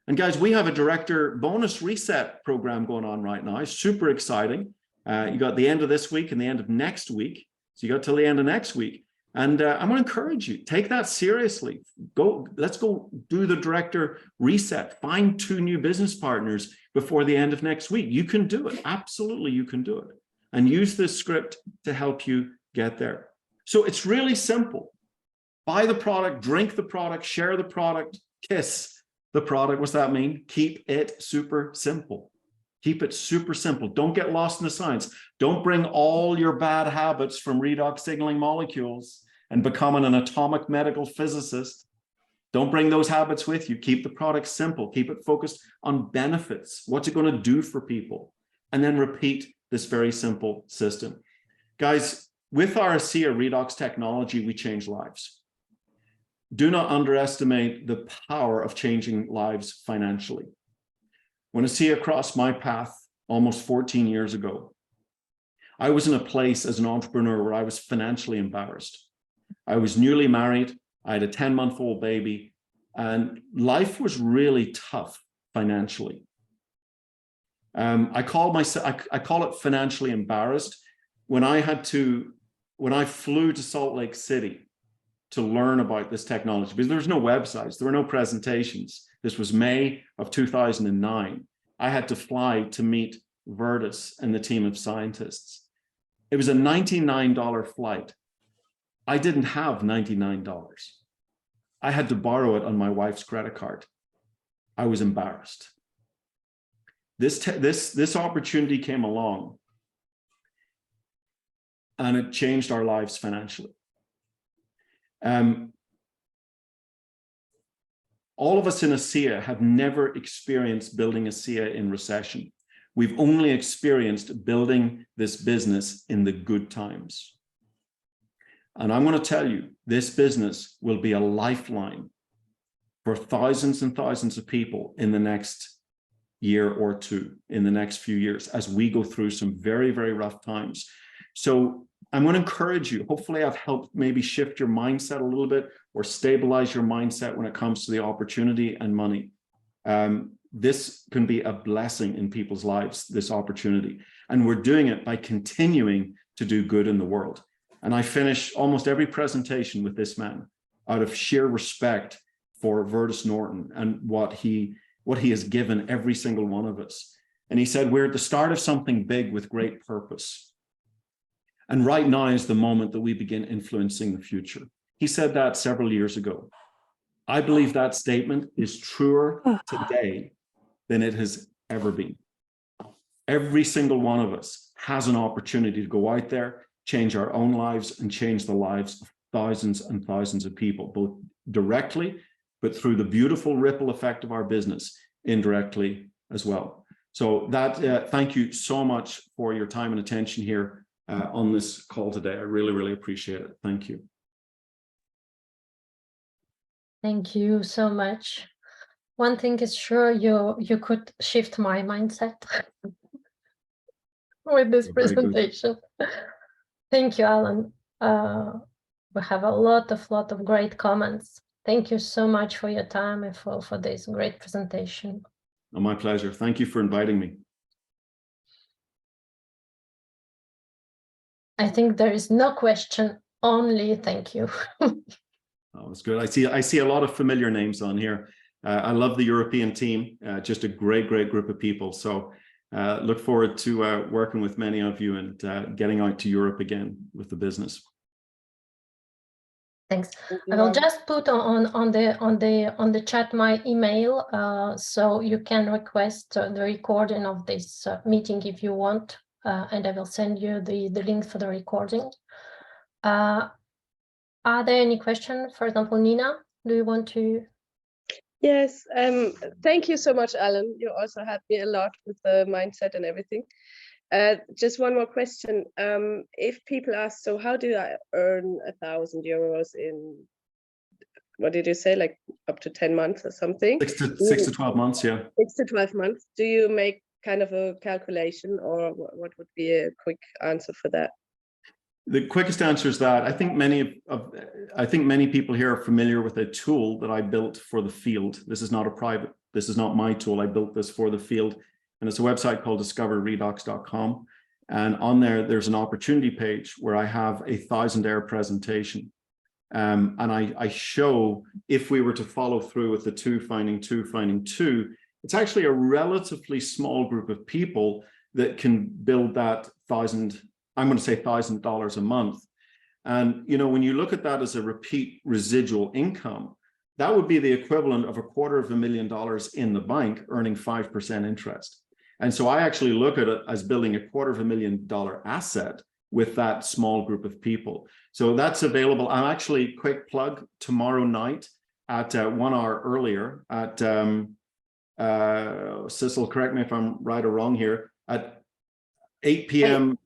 And guys, we have a director bonus reset program going on right now. It's super exciting. You got the end of this week and the end of next week. So you got till the end of next week. And I'm going to encourage you, take that seriously. Let's go do the director reset. Find 2 new business partners before the end of next week. You can do it. Absolutely, you can do it. And use this script to help you get there. So it's really simple. Buy the product, drink the product, share the product, kiss the product. What's that mean? Keep it super simple. Keep it super simple. Don't get lost in the science. Don't bring all your bad habits from redox signaling molecules and becoming an atomic medical physicist. Don't bring those habits with you. Keep the product simple. Keep it focused on benefits. What's it going to do for people? And then repeat this very simple system. Guys, with our ASEA redox technology, we change lives. Do not underestimate the power of changing lives financially. When ASEA crossed my path almost 14 years ago, I was in a place as an entrepreneur where I was financially embarrassed. I was newly married. I had a 10-month-old baby, and life was really tough financially. I call it financially embarrassed when I flew to Salt Lake City to learn about this technology, because there was no websites, there were no presentations. This was May of 2009. I had to fly to meet Virtus and the team of scientists. It was a $99 flight. I didn't have $99. I had to borrow it on my wife's credit card. I was embarrassed. This opportunity came along, and it changed our lives financially. All of us in ASEA have never experienced building ASEA in recession. We've only experienced building this business in the good times. And I'm going to tell you, this business will be a lifeline for thousands and thousands of people in the next year or two, in the next few years, as we go through some very, very rough times. So I'm going to encourage you. Hopefully I've helped maybe shift your mindset a little bit or stabilize your mindset when it comes to the opportunity and money. This can be a blessing in people's lives, this opportunity. And we're doing it by continuing to do good in the world. And I finish almost every presentation with this man out of sheer respect for Virtus Norton and what he has given every single one of us. And he said, we're at the start of something big with great purpose. And right now is the moment that we begin influencing the future. He said that several years ago. I believe that statement is truer today than it has ever been. Every single one of us has an opportunity to go out there, change our own lives, and change the lives of thousands and thousands of people, both directly, but through the beautiful ripple effect of our business indirectly as well. So that, thank you so much for your time and attention here on this call today. I really, really appreciate it. Thank you. Thank you so much. One thing is sure, you could shift my mindset with this presentation. Thank you, Alan. We have a lot of great comments. Thank you so much for your time and for this great presentation. Oh, my pleasure. Thank you for inviting me. I think there is no question, only thank you. Oh, that's good. I see a lot of familiar names on here. I love the European team, just a great group of people. So look forward to working with many of you and getting out to Europe again with the business. Thanks. I will just put on the chat my email, so you can request the recording of this meeting if you want, and I will send you the link for the recording. Are there any questions? For example, Nina, do you want to? Yes, thank you so much, Alan. You also helped me a lot with the mindset and everything. Just one more question. If people ask, so how do I earn €1,000 in, what did you say, like up to 10 months or something? 6 to 12 months, yeah. 6 to 12 months. Do you make kind of a calculation, or what would be a quick answer for that? The quickest answer is that I think many people here are familiar with a tool that I built for the field. This is not my tool. I built this for the field, and it's a website called discoverredox.com. And on there's an opportunity page where I have a 1,000-hour presentation And I show, if we were to follow through with the two finding two, it's actually a relatively small group of people that can build that $1,000 a month. And, you know, when you look at that as a repeat residual income, that would be the equivalent of $250,000 in the bank earning 5% interest. And so I actually look at it as building a $250,000 asset with that small group of people. So that's available. I'm actually, quick plug, tomorrow night at 1 hour earlier at, Cecil, correct me if I'm right or wrong here, at 8 p.m.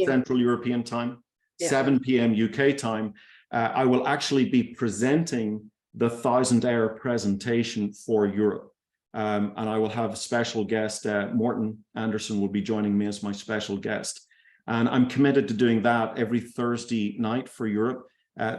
Central European time, 7 p.m. UK time, I will actually be presenting the 1,000-hour presentation for Europe. And I will have a special guest, Morten Anderson will be joining me as my special guest. And I'm committed to doing that every Thursday night for Europe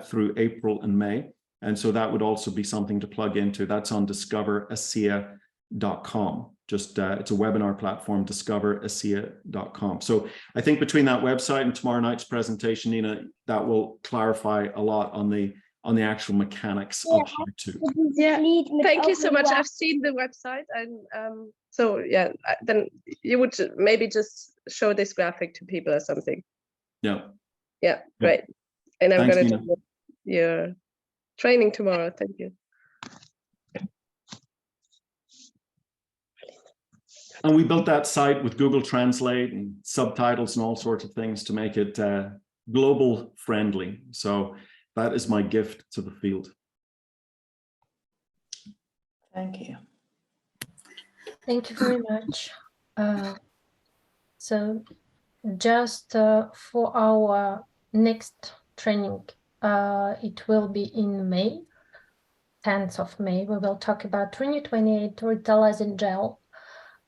through April and May. And so that would also be something to plug into. That's on discoverasea.com. Just it's a webinar platform, discoverasea.com. So I think between that website and tomorrow night's presentation, Nina, that will clarify a lot on the actual mechanics of how to. Yeah, thank you so much. I've seen the website, and so yeah, then you would maybe just show this graphic to people or something. Yeah. Yeah, great. And I'm Thanks, going to do your training tomorrow. Thank you. And we built that site with Google Translate and subtitles and all sorts of things to make it global friendly. So that is my gift to the field. Thank you. Thank you very much. So just for our next training, it will be in May, 10th of May. We will talk about 2028 revitalizing gel.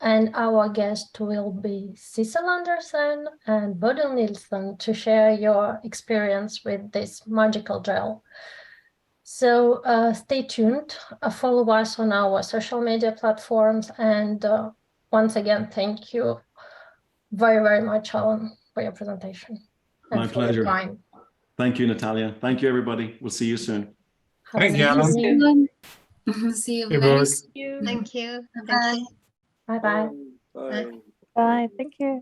And our guest will be Cecil Anderson and Bodil Nielsen to share your experience with this magical gel. So stay tuned, follow us on our social media platforms. And once again, thank you very, very much, Alan, for your presentation. My pleasure. Thank you, Natalia. Thank you, everybody. We'll see you soon. Thank you, Alan. See you Hey, very boss. soon. Thank you. Bye. Bye-bye. Bye. Bye. Thank you.